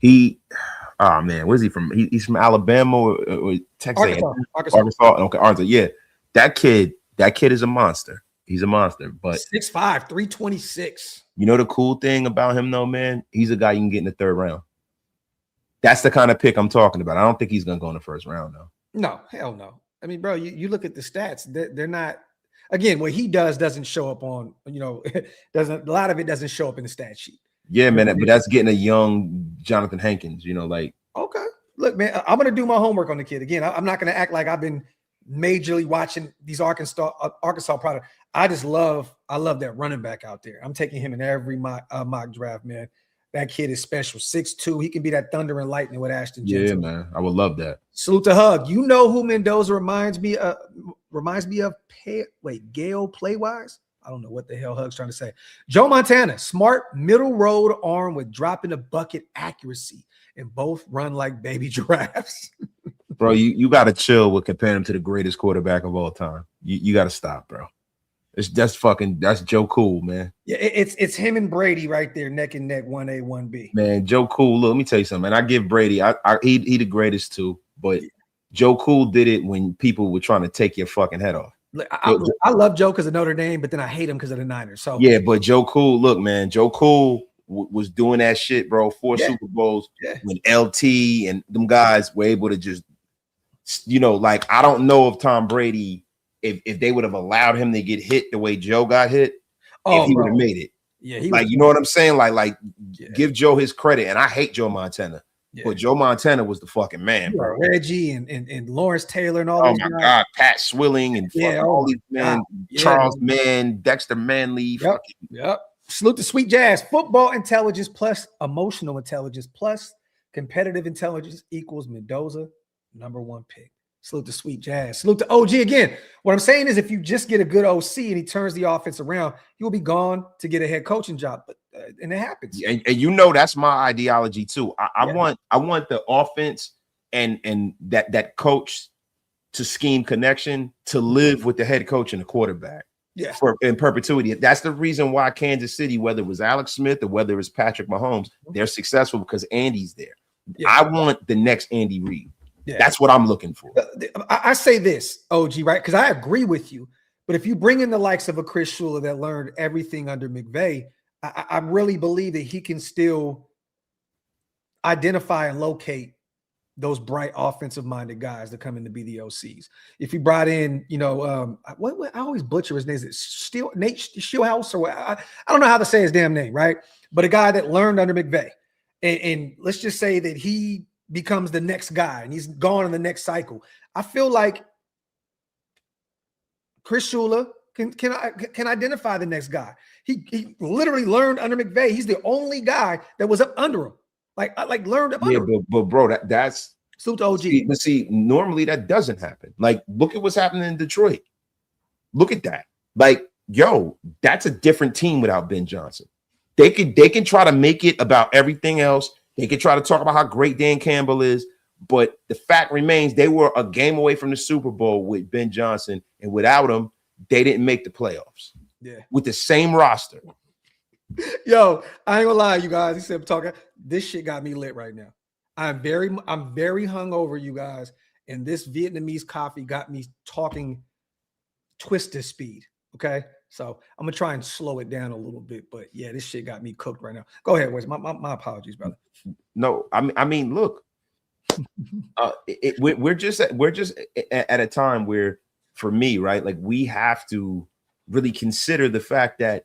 Where's he from? He's from Alabama or Texas. Arkansas. Okay, Arkansas. Yeah, that kid is a monster. He's a monster, but 6'5", 326. You know the cool thing about him though, man? He's a guy you can get in the 3rd round. That's the kind of pick I'm talking about. I don't think he's gonna go in the 1st round though. No, hell no. I mean, bro, you look at the stats. They're not. Again, what he doesn't show up on. A lot of it doesn't show up in the stat sheet. Yeah, man, but that's getting a young Jonathan Hankins. Okay. Look, man, I'm gonna do my homework on the kid. Again, I'm not gonna act like I've been majorly watching these Arkansas product. I love that running back out there. I'm taking him in every mock draft, man. That kid is special. 6'2". He can be that thunder and lightning with Ashton Jensen. Yeah, man. I would love that. Salute to Hug. You know who Mendoza reminds me of? Gale Playwise? I don't know what the hell Hug's trying to say. Joe Montana, smart middle road arm with drop in the bucket accuracy, and both run like baby giraffes. Bro, you got to chill with comparing him to the greatest quarterback of all time. You got to stop, bro. That's Joe Cool, man. Yeah, it's him and Brady right there, neck and neck, 1A, 1B. Man, Joe Cool. Look, let me tell you something, man. I give Brady. He the greatest too, but Joe Cool did it when people were trying to take your fucking head off. I love Joe because of Notre Dame, but then I hate him because of the Niners. So yeah, but Joe Cool. Look, man, Joe Cool was doing that shit, bro. 4 Super Bowls when LT and them guys were able to just, like I don't know if Tom Brady. If they would have allowed him to get hit the way Joe got hit, if he would have made it. Yeah, you know what I'm saying? Give Joe his credit. And I hate Joe Montana, but Joe Montana was the fucking man, bro. Reggie and Lawrence Taylor and all. Oh my God, Pat Swilling and all these men, Charles Mann, Dexter Manley. Yep. Salute to Sweet Jazz. Football intelligence plus emotional intelligence plus competitive intelligence equals Mendoza, #1 pick. Salute to Sweet Jazz. Salute to OG again. What I'm saying is if you just get a good OC and he turns the offense around, you'll be gone to get a head coaching job. But and it happens. And that's my ideology too. I want the offense and that coach to scheme connection to live with the head coach and the quarterback. Yeah. In perpetuity. That's the reason why Kansas City, whether it was Alex Smith or whether it's Patrick Mahomes, they're successful because Andy's there. Yeah. I want the next Andy Reid. Yeah. That's what I'm looking for. I say this, OG, right? Because I agree with you. But if you bring in the likes of a Chris Shula that learned everything under McVay, I really believe that he can still identify and locate those bright offensive-minded guys that come in to be the OCs. If you brought in, I always butcher his name. Is it Nate Steelhouse or I don't know how to say his damn name, right? But a guy that learned under McVay. And let's just say that he becomes the next guy and he's gone in the next cycle. I feel like Chris Shula can identify the next guy. He literally learned under McVay. He's the only guy that was up under him. Like learned up under him. But bro, that's salute to OG. See, normally that doesn't happen. Like, look at what's happening in Detroit. Look at that. Like, that's a different team without Ben Johnson. They can try to make it about everything else. They can try to talk about how great Dan Campbell is, but the fact remains they were a game away from the Super Bowl with Ben Johnson, and without him, they didn't make the playoffs. Yeah, with the same roster. Yo, I ain't gonna lie, you guys. He said, "Talking." This shit got me lit right now. I'm very hungover, you guys, and this Vietnamese coffee got me talking twister speed. Okay, so I'm gonna try and slow it down a little bit, but yeah, this shit got me cooked right now. Go ahead, Wes. My apologies, brother. No, I mean, look, we're just at a time where, for me, right, like we have to really consider the fact that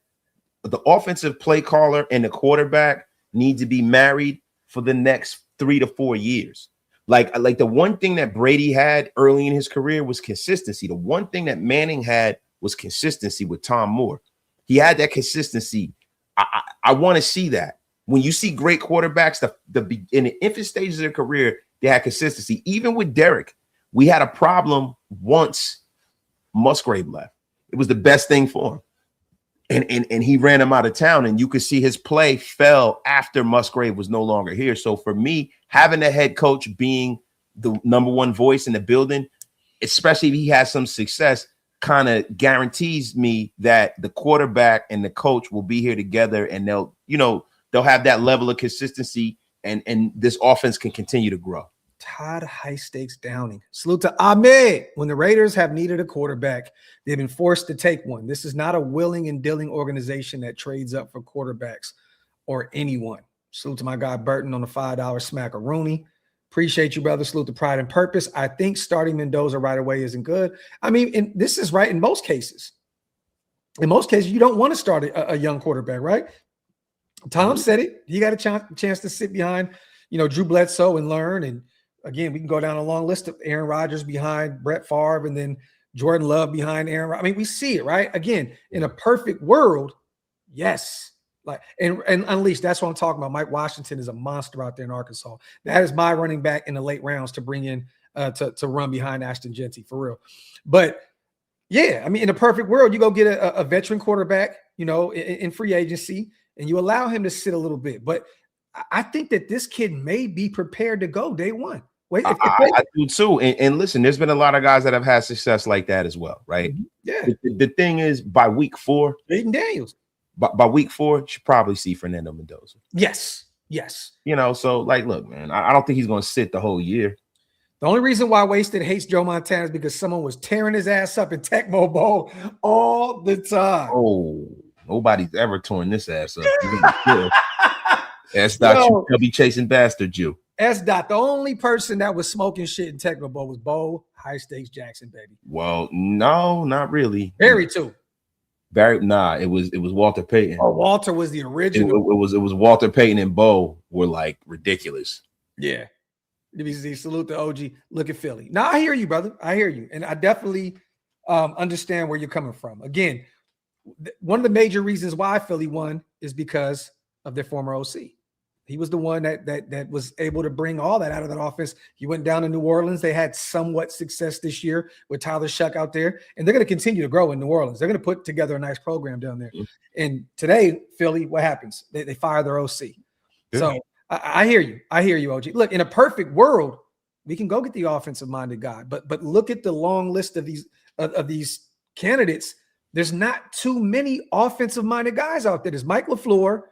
the offensive play caller and the quarterback need to be married for the next 3 to 4 years. Like the one thing that Brady had early in his career was consistency. The one thing that Manning had was consistency with Tom Moore. He had that consistency. I want to see that. When you see great quarterbacks, in the infant stages of their career, they had consistency. Even with Derek, we had a problem once Musgrave left. It was the best thing for him. And he ran him out of town, and you could see his play fell after Musgrave was no longer here. So for me, having a head coach being the number one voice in the building, especially if he has some success, kind of guarantees me that the quarterback and the coach will be here together, and they'll have that level of consistency, and this offense can continue to grow. Todd High Stakes Downing. Salute to Ahmed. When the Raiders have needed a quarterback, they've been forced to take one. This is not a willing and dealing organization that trades up for quarterbacks or anyone. Salute to my guy Burton on the $5 smacker. Rooney. Appreciate you, brother. Salute to Pride and Purpose. I think starting Mendoza right away isn't good. I mean, and this is right in most cases. In most cases, you don't want to start a young quarterback, right? Tom said it. He got a chance to sit behind, Drew Bledsoe and learn. And again, we can go down a long list of Aaron Rodgers behind Brett Favre and then Jordan Love behind Aaron. I mean, we see it, right? Again, in a perfect world, yes. And unleash, that's what I'm talking about. Mike Washington is a monster out there in Arkansas. That is my running back in the late rounds to bring in to run behind Ashton Genty, for real. But yeah, I mean, in a perfect world, you go get a veteran quarterback, in free agency, and you allow him to sit a little bit. But I think that this kid may be prepared to go day one. Wait, I do too. And listen, there's been a lot of guys that have had success like that as well, right? Yeah. The thing is, by week 4, Aiden Daniels. By week 4, you should probably see Fernando Mendoza. Yes. So look, man, I don't think he's going to sit the whole year. The only reason why Wasted hates Joe Montana is because someone was tearing his ass up in Tecmo Bowl all the time. Oh, nobody's ever torn this ass up. S. You be chasing bastard you. S. The only person that was smoking shit in Tecmo Bowl was Bo High Stakes Jackson, baby. Well, no, not really. Barry too. It was Walter Payton. Oh, Walter was the original. It was Walter Payton and Bo were like ridiculous. Yeah. Salute to OG. Look at Philly. Now I hear you, brother. I hear you, and I definitely understand where you're coming from. Again, one of the major reasons why Philly won is because of their former OC. He was the one that was able to bring all that out of that offense. He went down to New Orleans. They had somewhat success this year with Tyler Shuck out there, and they're going to continue to grow in New Orleans. They're going to put together a nice program down there. And today, Philly, what happens? They fire their OC. Yeah. So I hear you. I hear you, OG. Look, in a perfect world, we can go get the offensive-minded guy, but look at the long list of these candidates. There's not too many offensive-minded guys out there. There's Mike LaFleur.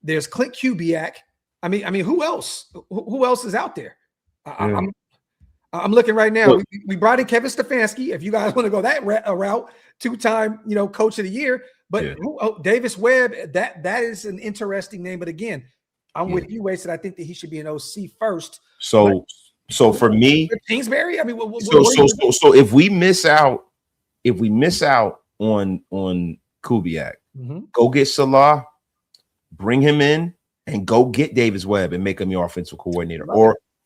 There's Clint Kubiak. I mean, who else? Who else is out there? I'm looking right now. We brought in Kevin Stefanski. If you guys want to go that route, 2-time coach of the year. But Davis Webb, that is an interesting name. But again, I'm with you, Wasted. I think that he should be an OC first. So for me, Kingsbury. I mean, so if we miss out on Kubiak, go get Salah. Bring him in and go get Davis Webb and make him your offensive coordinator,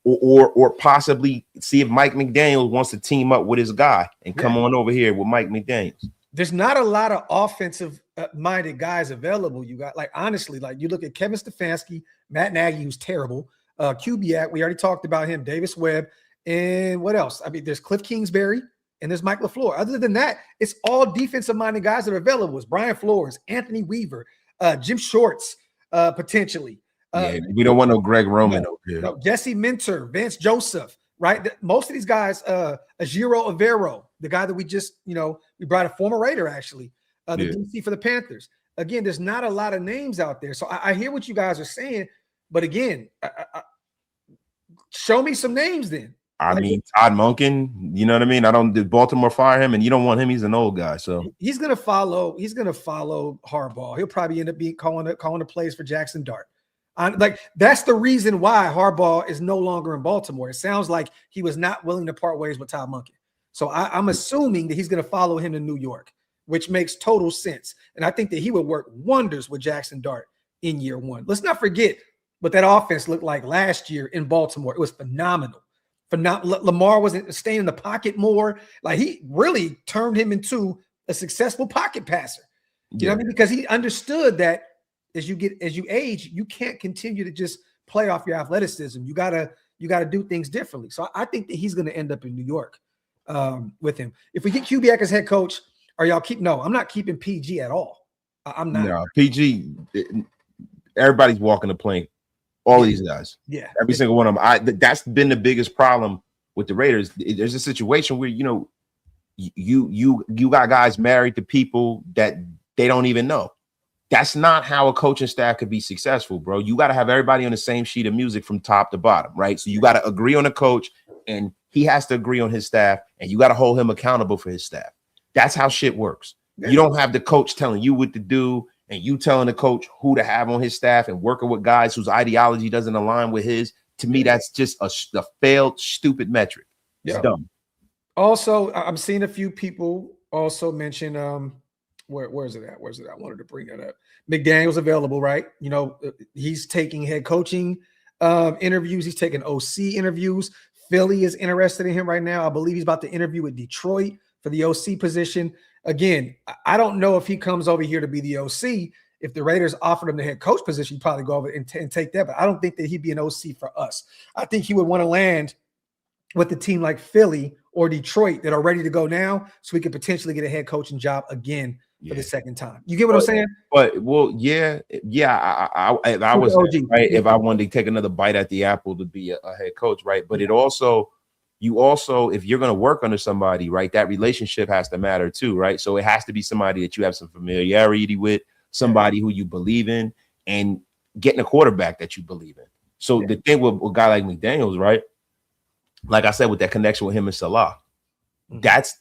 or possibly see if Mike McDaniels wants to team up with his guy and come on over here with Mike McDaniels. There's not a lot of offensive minded guys available. You got honestly, you look at Kevin Stefanski, Matt Nagy, who's terrible, Kubiak. We already talked about him, Davis Webb, and what else? I mean, there's Cliff Kingsbury and there's Mike LaFleur. Other than that, it's all defensive minded guys that are available. It's Brian Flores, Anthony Weaver. Jim Shorts, potentially. We don't want no Greg Roman over here. No, Jesse Minter, Vance Joseph, right? Most of these guys, Ajiro Avero, the guy that we just, we brought a former Raider, actually, the DC for the Panthers. Again, there's not a lot of names out there. So I hear what you guys are saying, but again, show me some names then. I mean, Todd Monken, you know what I mean? Did Baltimore fire him? And you don't want him. He's an old guy. So he's gonna follow Harbaugh. He'll probably end up calling the plays for Jackson Dart. That's the reason why Harbaugh is no longer in Baltimore. It sounds like he was not willing to part ways with Todd Monken. So I'm assuming that he's gonna follow him to New York, which makes total sense. And I think that he would work wonders with Jackson Dart in year one. Let's not forget what that offense looked like last year in Baltimore. It was phenomenal. Lamar wasn't staying in the pocket more. Like, he really turned him into a successful pocket passer. You know what I mean? Because he understood that as you age, you can't continue to just play off your athleticism. You gotta do things differently. So I think that he's gonna end up in New York with him. If we get Kubiak as head coach, are y'all no, I'm not keeping PG at all. I'm not. No, PG, everybody's walking the plank. All of these guys, every single one of them. That's been the biggest problem with the Raiders. There's a situation where you got guys married to people that they don't even know. That's not how a coaching staff could be successful, bro. You got to have everybody on the same sheet of music from top to bottom, right? So you got to agree on a coach, and he has to agree on his staff, and you got to hold him accountable for his staff. That's how shit works. You don't have the coach telling you what to do, and you telling the coach who to have on his staff and working with guys whose ideology doesn't align with his. To me, that's just a failed, stupid metric. It's dumb. Also, I'm seeing a few people also mention, where's it at? I wanted to bring that up. McDaniel's available, right? He's taking head coaching interviews. He's taking OC interviews. Philly is interested in him right now. I believe he's about to interview with Detroit for the OC position. Again, I don't know if he comes over here to be the OC. If the Raiders offered him the head coach position, he'd probably go over and take that. But I don't think that he'd be an OC for us. I think he would want to land with a team like Philly or Detroit that are ready to go now, so we could potentially get a head coaching job again for the second time. You get what I'm saying? But I was right, if I wanted to take another bite at the apple to be a head coach, right? But you also, if you're going to work under somebody, right, that relationship has to matter too, right? So it has to be somebody that you have some familiarity with, somebody who you believe in, and getting a quarterback that you believe in. So the thing with a guy like McDaniels, right? Like I said, with that connection with him and Salah, that's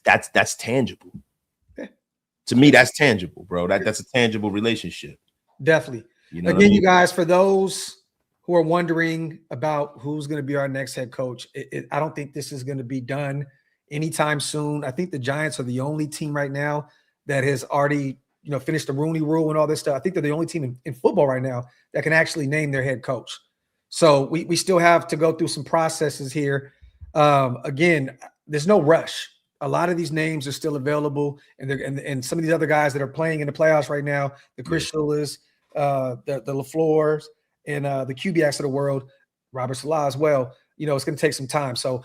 tangible. To me, that's tangible, bro. That's a tangible relationship. Definitely. Again, you guys, for those who are wondering about who's going to be our next head coach, I don't think this is going to be done anytime soon. I think the Giants are the only team right now that has already, finished the Rooney Rule and all this stuff. I think they're the only team in football right now that can actually name their head coach. So we still have to go through some processes here. Again, there's no rush. A lot of these names are still available, and some of these other guys that are playing in the playoffs right now, the Chris Schullers, the LaFleurs, and the Kubiaks of the world, Robert Salah as well. It's going to take some time. So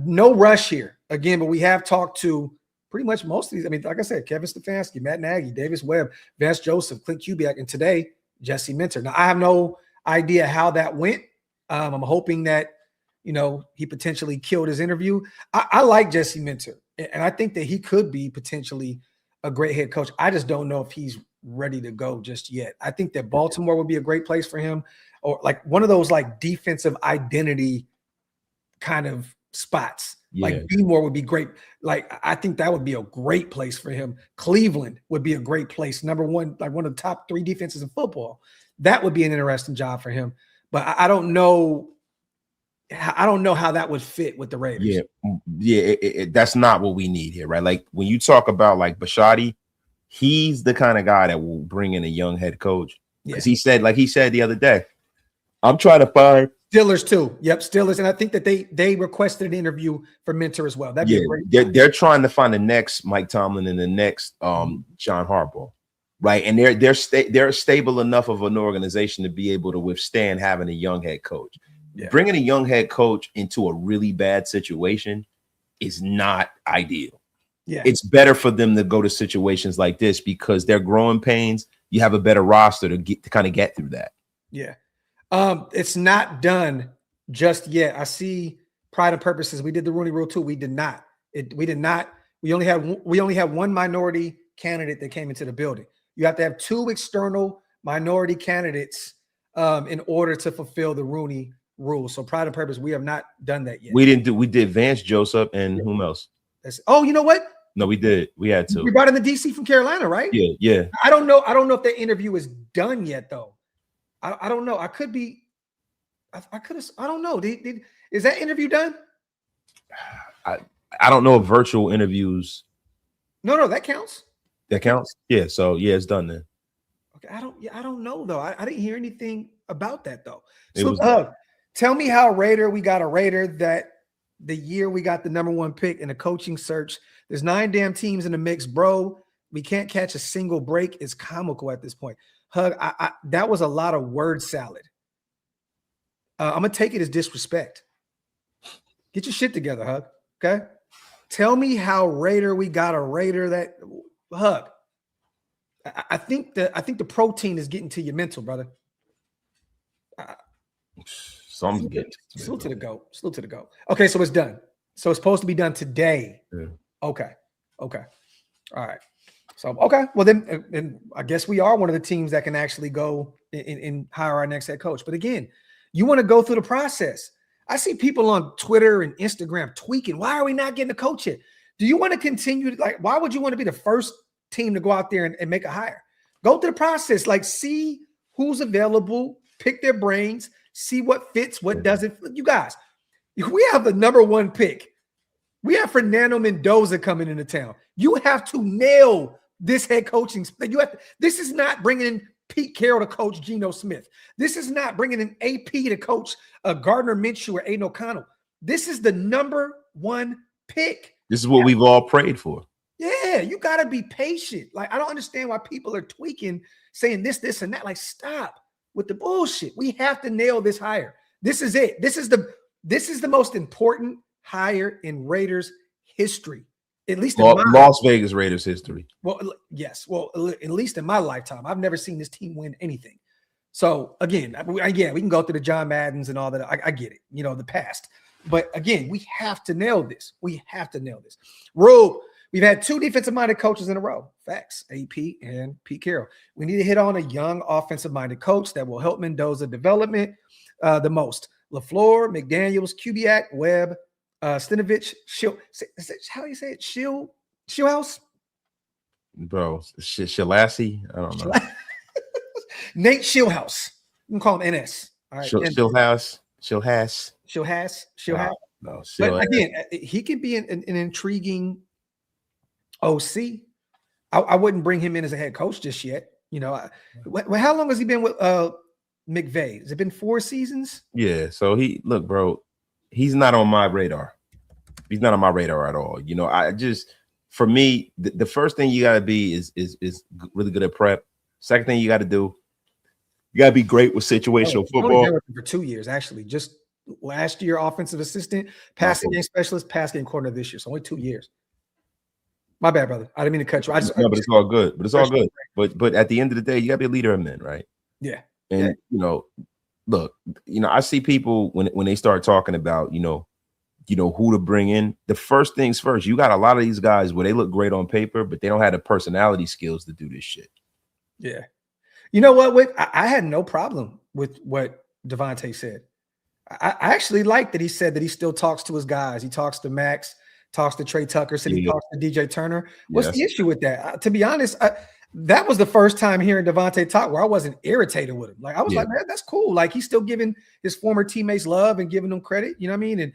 no rush here. Again, but we have talked to pretty much most of these. I mean, like I said, Kevin Stefanski, Matt Nagy, Davis Webb, Vance Joseph, Clint Kubiak, and today, Jesse Minter. Now, I have no idea how that went. I'm hoping that, he potentially killed his interview. I like Jesse Minter, and I think that he could be potentially a great head coach. I just don't know if he's ready to go just yet. I think that Baltimore would be a great place for him, or like one of those like defensive identity kind of spots. Like B-Moore would be great. Like, I think that would be a great place for him. Cleveland would be a great place. Number one, like one of the top 3 defenses in football. That would be an interesting job for him. But I don't know. I don't know how that would fit with the Raiders. That's not what we need here, right? Like, when you talk about like Bisciotti, he's the kind of guy that will bring in a young head coach. Because he said the other day, I'm trying to find Steelers too. Yep, Steelers. And I think that they requested an interview for Mentor as well. That'd be a great. They're trying to find the next Mike Tomlin and the next John Harbaugh, right? And they're stable enough of an organization to be able to withstand having a young head coach. Bringing a young head coach into a really bad situation is not ideal. Yeah. It's better for them to go to situations like this because they're growing pains. You have a better roster to kind of get through that. Yeah. It's not done just yet. I see Pride and Purposes. We did the Rooney Rule too. We did not. We only had one minority candidate that came into the building. You have to have 2 external minority candidates in order to fulfill the Rooney Rule. So Pride and Purpose, we have not done that yet. We did Vance Joseph and whom else? You know what? No, we did. We had to. We brought in the DC from Carolina, right? Yeah. I don't know if that interview is done yet, though. I don't know. I could be. I could have. I don't know. Is that interview done? I don't know if virtual interviews. No, that counts. That counts. Yeah. So yeah, it's done then. Okay. I don't know though. I didn't hear anything about that though. It was tell me how we got a Raider that the year we got the #1 pick in a coaching search. There's 9 damn teams in the mix, bro. We can't catch a single break. It's comical at this point. Hug, that was a lot of word salad. I'm gonna take it as disrespect. Get your shit together, Hug. Okay. Tell me how we got a Raider that Hug. I think the protein is getting to your mental, brother. Some get Salute to the goat. Okay, so it's done. So it's supposed to be done today. Yeah. Okay. All right. So okay. Well, then I guess we are one of the teams that can actually go and hire our next head coach. But again, you want to go through the process. I see people on Twitter and Instagram tweaking. Why are we not getting a coach yet? Do you want to continue? Why would you want to be the first team to go out there and make a hire? Go through the process. See who's available, pick their brains, see what fits, what doesn't. You guys, if we have the #1 pick, we have Fernando Mendoza coming into town. You have to nail this head coaching. This is not bringing in Pete Carroll to coach Geno Smith. This is not bringing in AP to coach Gardner Minshew or Aiden O'Connell. This is the #1 pick. This is what we've all prayed for. Yeah, you got to be patient. I don't understand why people are tweaking, saying this, and that. Stop with the bullshit. We have to nail this hire. This is it. This is the most important hire in Raiders history. At least in Las Vegas Raiders history. Well, yes. Well, at least in my lifetime, I've never seen this team win anything. So again, we can go through the John Maddens and all that. I get it, the past. But again, we have to nail this. Rube, we've had 2 defensive-minded coaches in a row. Facts, AP and Pete Carroll. We need to hit on a young offensive-minded coach that will help Mendoza development the most. LaFleur, McDaniels, Kubiak, Webb, Stinovich, how do you say it? Shieldhouse? Bro, Shalassi? I don't know. Nate Shieldhouse. You can call him NS. All right. Shieldhouse. No, but again, he could be an intriguing OC. I wouldn't bring him in as a head coach just yet. How long has he been with McVay? Has it been 4 seasons? Yeah. So bro, he's not on my radar. He's not on my radar at all. For me, the first thing you got to be is really good at prep. Second thing you got to do, you got to be great with situational football. For 2 years, actually. Just last year, offensive assistant, passing game specialist, pass game coordinator this year. So only 2 years. My bad, brother. I didn't mean to cut you. But it's all good. But at the end of the day, you got to be a leader of men, right? Yeah. And look, I see people when they start talking about, who to bring in. The first things first, you got a lot of these guys where they look great on paper, but they don't have the personality skills to do this shit. Yeah. You know what? I had no problem with what Devontae said. I actually like that he said that he still talks to his guys. He talks to Max, talks to Trey Tucker, said he talks to DJ Turner. What's the issue with that? To be honest, that was the first time hearing Devontae talk where I wasn't irritated with him. I was like, man, that's cool. He's still giving his former teammates love and giving them credit. You know what I mean? And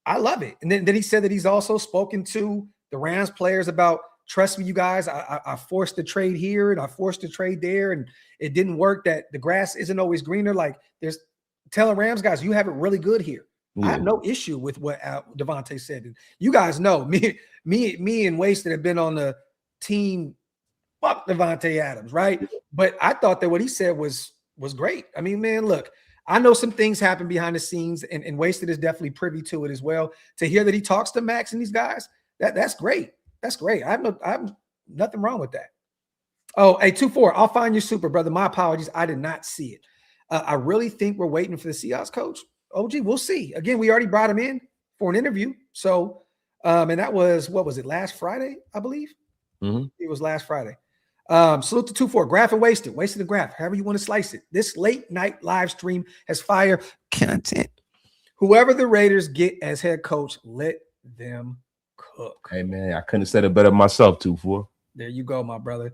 I love it. And then he said that he's also spoken to the Rams players about, trust me, you guys, I forced the trade here and I forced the trade there, and it didn't work. That the grass isn't always greener. There's telling Rams guys, you have it really good here. I have no issue with what Devontae said. And you guys know me and Wasted have been on the team. Fuck Devontae Adams, right? But I thought that what he said was great. I mean, man, look, I know some things happen behind the scenes, and Wasted is definitely privy to it as well. To hear that he talks to Max and these guys, that's great. That's great. I have nothing wrong with that. Oh, hey, 2-4. I'll find your super, brother. My apologies. I did not see it. I really think we're waiting for the Seahawks coach. OG, we'll see. Again, we already brought him in for an interview. So, and that was, what was it, last Friday, I believe? Mm-hmm. It was last Friday. Salute to 2-4. Graph and wasted the graph, however you want to slice it. This late night live stream has fire content. Whoever the Raiders get as head coach, let them cook. Hey, man, I couldn't have said it better myself, 2-4. There you go, my brother.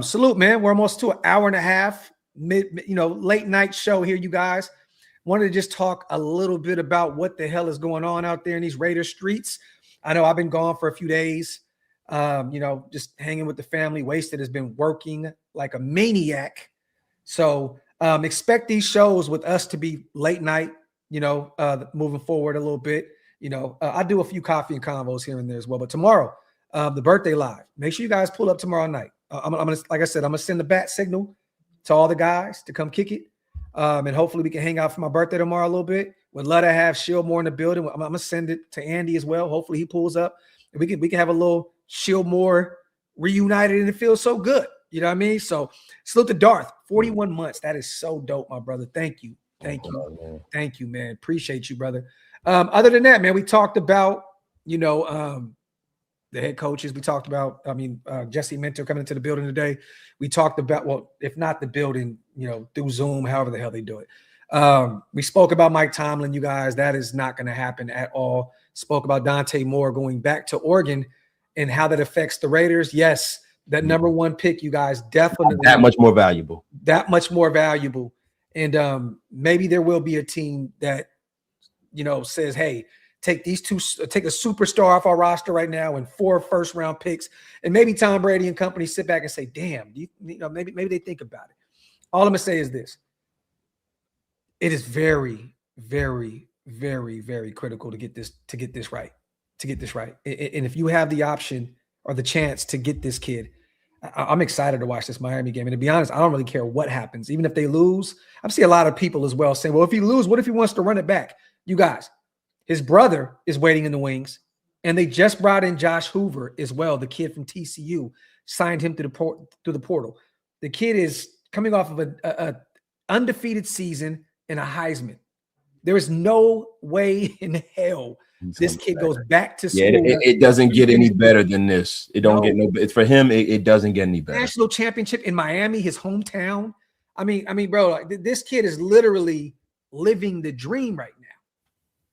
Salute, man. We're almost to an hour and a half, late night show here, you guys. Wanted to just talk a little bit about what the hell is going on out there in these Raider streets. I know I've been gone for a few days, just hanging with the family. Wasted has been working like a maniac. So expect these shows with us to be late night, moving forward a little bit. I do a few coffee and convos here and there as well. But tomorrow, the birthday live, make sure you guys pull up tomorrow night. I'm gonna, like I said, I'm gonna send the bat signal to all the guys to come kick it. And hopefully we can hang out for my birthday tomorrow a little bit. Would love to have Shieldmore in the building. I'm gonna send it to Andy as well. Hopefully he pulls up and we can have a little Shieldmore reunited, and it feels so good. You know what I mean? So salute to Darth, 41 months. That is so dope, my brother. Thank you. Thank you, man. Appreciate you, brother. Other than that, man, we talked about, the head coaches. We talked about, Jesse Minter coming into the building today. We talked about, well, if not the building, through Zoom, however the hell they do it. We spoke about Mike Tomlin, you guys. That is not going to happen at all. Spoke about Dante Moore going back to Oregon and how that affects the Raiders. Yes, that number one pick, you guys, definitely. That much more valuable. That much more valuable. And maybe there will be a team that, says, hey, take a superstar off our roster right now and 4 first-round picks, and maybe Tom Brady and company sit back and say, "Damn, maybe they think about it." All I'm gonna say is this: it is very, very, very, very critical to get this right. And if you have the option or the chance to get this kid, I'm excited to watch this Miami game. And to be honest, I don't really care what happens, even if they lose. I see a lot of people as well saying, "Well, if he lose, what if he wants to run it back?" You guys. His brother is waiting in the wings, and they just brought in Josh Hoover as well. The kid from TCU signed him through the portal. The kid is coming off of a undefeated season and a Heisman. There is no way in hell this kid goes back to school. Yeah, it doesn't get any better than this. It don't get no. It's for him. It doesn't get any better. National championship in Miami, his hometown. I mean, bro, like, this kid is literally living the dream right now.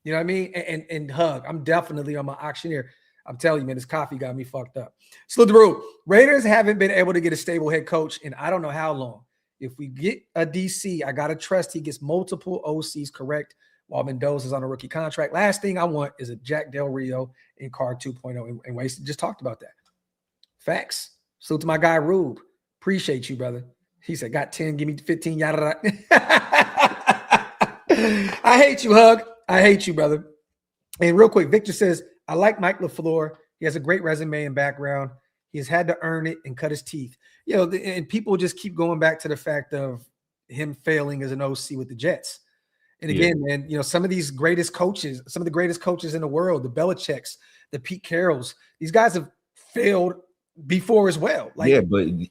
You know what I mean? And hug. I'm definitely on my auctioneer. I'm telling you, man, this coffee got me fucked up. Salute the Brew. Raiders haven't been able to get a stable head coach in I don't know how long. If we get a DC, I got to trust he gets multiple OCs correct while Mendoza is on a rookie contract. Last thing I want is a Jack Del Rio in Card 2.0 and Wasted. Just talked about that. Facts. Salute to my guy, Rube. Appreciate you, brother. He said, got 10, give me 15, yada, yada. I hate you, Hug. I hate you, brother. And real quick, Victor says, I like Mike LaFleur. He has a great resume and background. He has had to earn it and cut his teeth. And people just keep going back to the fact of him failing as an OC with the Jets. And again, man, some of these greatest coaches, some of the greatest coaches in the world, the Belichicks, the Pete Carrolls, these guys have failed before as well. But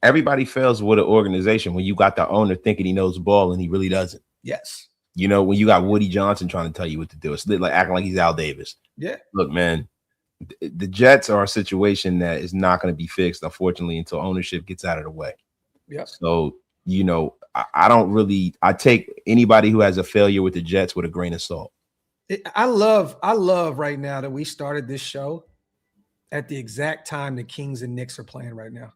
everybody fails with an organization when you got the owner thinking he knows ball and he really doesn't. Yes. When you got Woody Johnson trying to tell you what to do, it's like acting like he's Al Davis. Yeah. Look, man, the Jets are a situation that is not going to be fixed, unfortunately, until ownership gets out of the way. Yeah. So, I take anybody who has a failure with the Jets with a grain of salt. I love right now that we started this show at the exact time the Kings and Knicks are playing right now.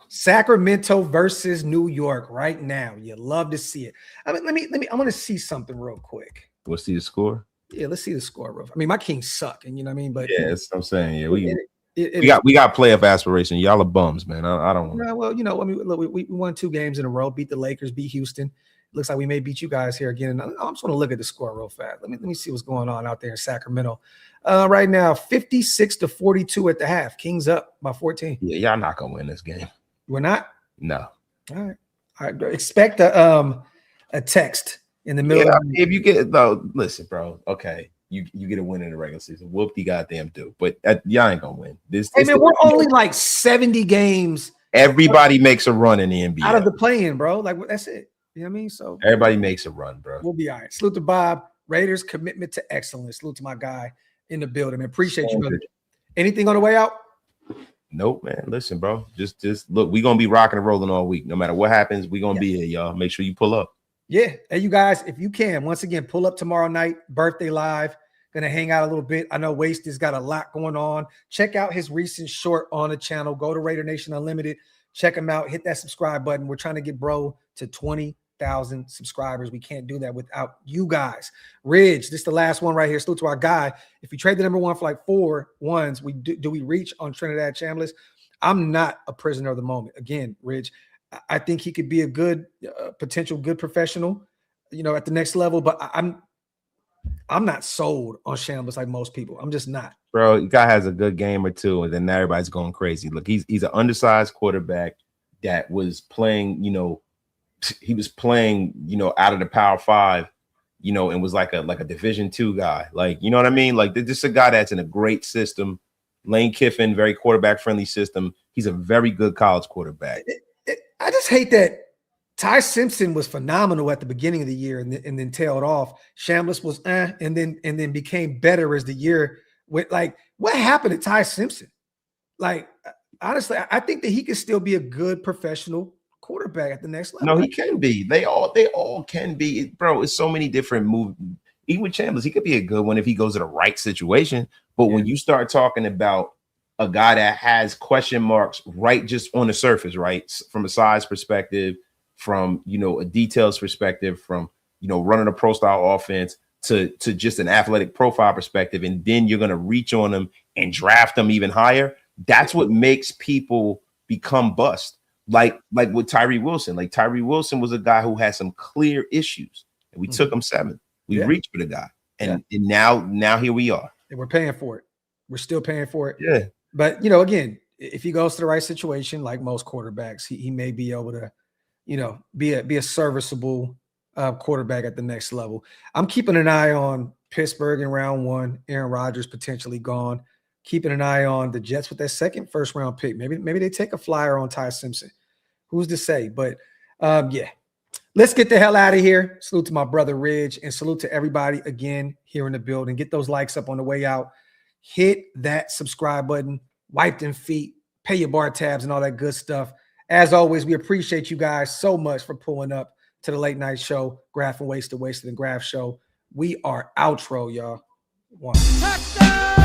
Sacramento versus New York right now. You love to see it. I want to see something real quick. We'll see the score. Yeah, let's see the score. Real. My Kings suck, and you know what I mean. But yeah, that's what I'm saying. Yeah, we got playoff aspiration. Y'all are bums, man. I don't want. No, well, look, we won 2 games in a row. Beat the Lakers. Beat Houston. Looks like we may beat you guys here again. And I'm just going to look at the score real fast. Let me see what's going on out there in Sacramento. Right now, 56-42 at the half. Kings up by 14. Yeah, y'all not gonna win this game. We're not? No. All right. Expect a text in the middle. Yeah, if you get though, listen, bro. Okay. you get a win in the regular season. Whoop the goddamn do. But y'all ain't gonna win. Hey man, we're only like 70 games. Everybody makes a run in the NBA. Out of the play-in, bro. Like that's it. You know what I mean? So everybody makes a run, bro. We'll be all right. Salute to Bob. Raiders commitment to excellence. Salute to my guy in the building. Man, appreciate you, brother. Anything on the way out? Nope, man. Listen, bro. Just look, we're gonna be rocking and rolling all week. No matter what happens, we're gonna be here, y'all. Make sure you pull up. Yeah. And you guys, if you can, once again, pull up tomorrow night, birthday live. Gonna hang out a little bit. I know Waste has got a lot going on. Check out his recent short on the channel. Go to Raider Nation Unlimited. Check him out. Hit that subscribe button. We're trying to get bro to 20,000 subscribers. We can't do that without you guys. Ridge, this is the last one right here. Salute to our guy. If you trade the number one for like 4 ones, do we reach on Trinidad Chambliss? I'm not a prisoner of the moment. Again, Ridge, I think he could be a good potential good professional, at the next level. But I'm not sold on Chambliss like most people. I'm just not. Bro, the guy has a good game or two, and then everybody's going crazy. Look, he's an undersized quarterback that was playing, he was playing, out of the Power 5, and was like a Division II guy. Like, you know what I mean? Like, this is a guy that's in a great system. Lane Kiffin, very quarterback-friendly system. He's a very good college quarterback. I just hate that Ty Simpson was phenomenal at the beginning of the year and then tailed off. Chambliss was and then became better as the year went. Like, what happened to Ty Simpson? Like, honestly, I think that he could still be a good professional quarterback at the next level. No, he can be. They all can be, bro. It's so many different moves. Even with Chambliss, he could be a good one if he goes to the right situation. But when you start talking about a guy that has question marks right just on the surface, right, from a size perspective, from a details perspective, from running a pro style offense to just an athletic profile perspective, and then you're gonna reach on them and draft them even higher. That's what makes people become bust. Like with Tyree Wilson. Like Tyree Wilson was a guy who had some clear issues, and we took him 7th. We reached for the guy, and now here we are. And we're paying for it. We're still paying for it. Yeah. But again, if he goes to the right situation, like most quarterbacks, he may be able to, be a serviceable quarterback at the next level. I'm keeping an eye on Pittsburgh in round 1. Aaron Rodgers potentially gone. Keeping an eye on the Jets with their second first-round pick. Maybe they take a flyer on Ty Simpson. Who's to say? But yeah. Let's get the hell out of here. Salute to my brother Ridge, and salute to everybody again here in the building. Get those likes up on the way out. Hit that subscribe button. Wipe them feet. Pay your bar tabs and all that good stuff. As always, we appreciate you guys so much for pulling up to the late night show, Graph and Wasted, Wasted and Graph show. We are outro, y'all. 1. Touchdown!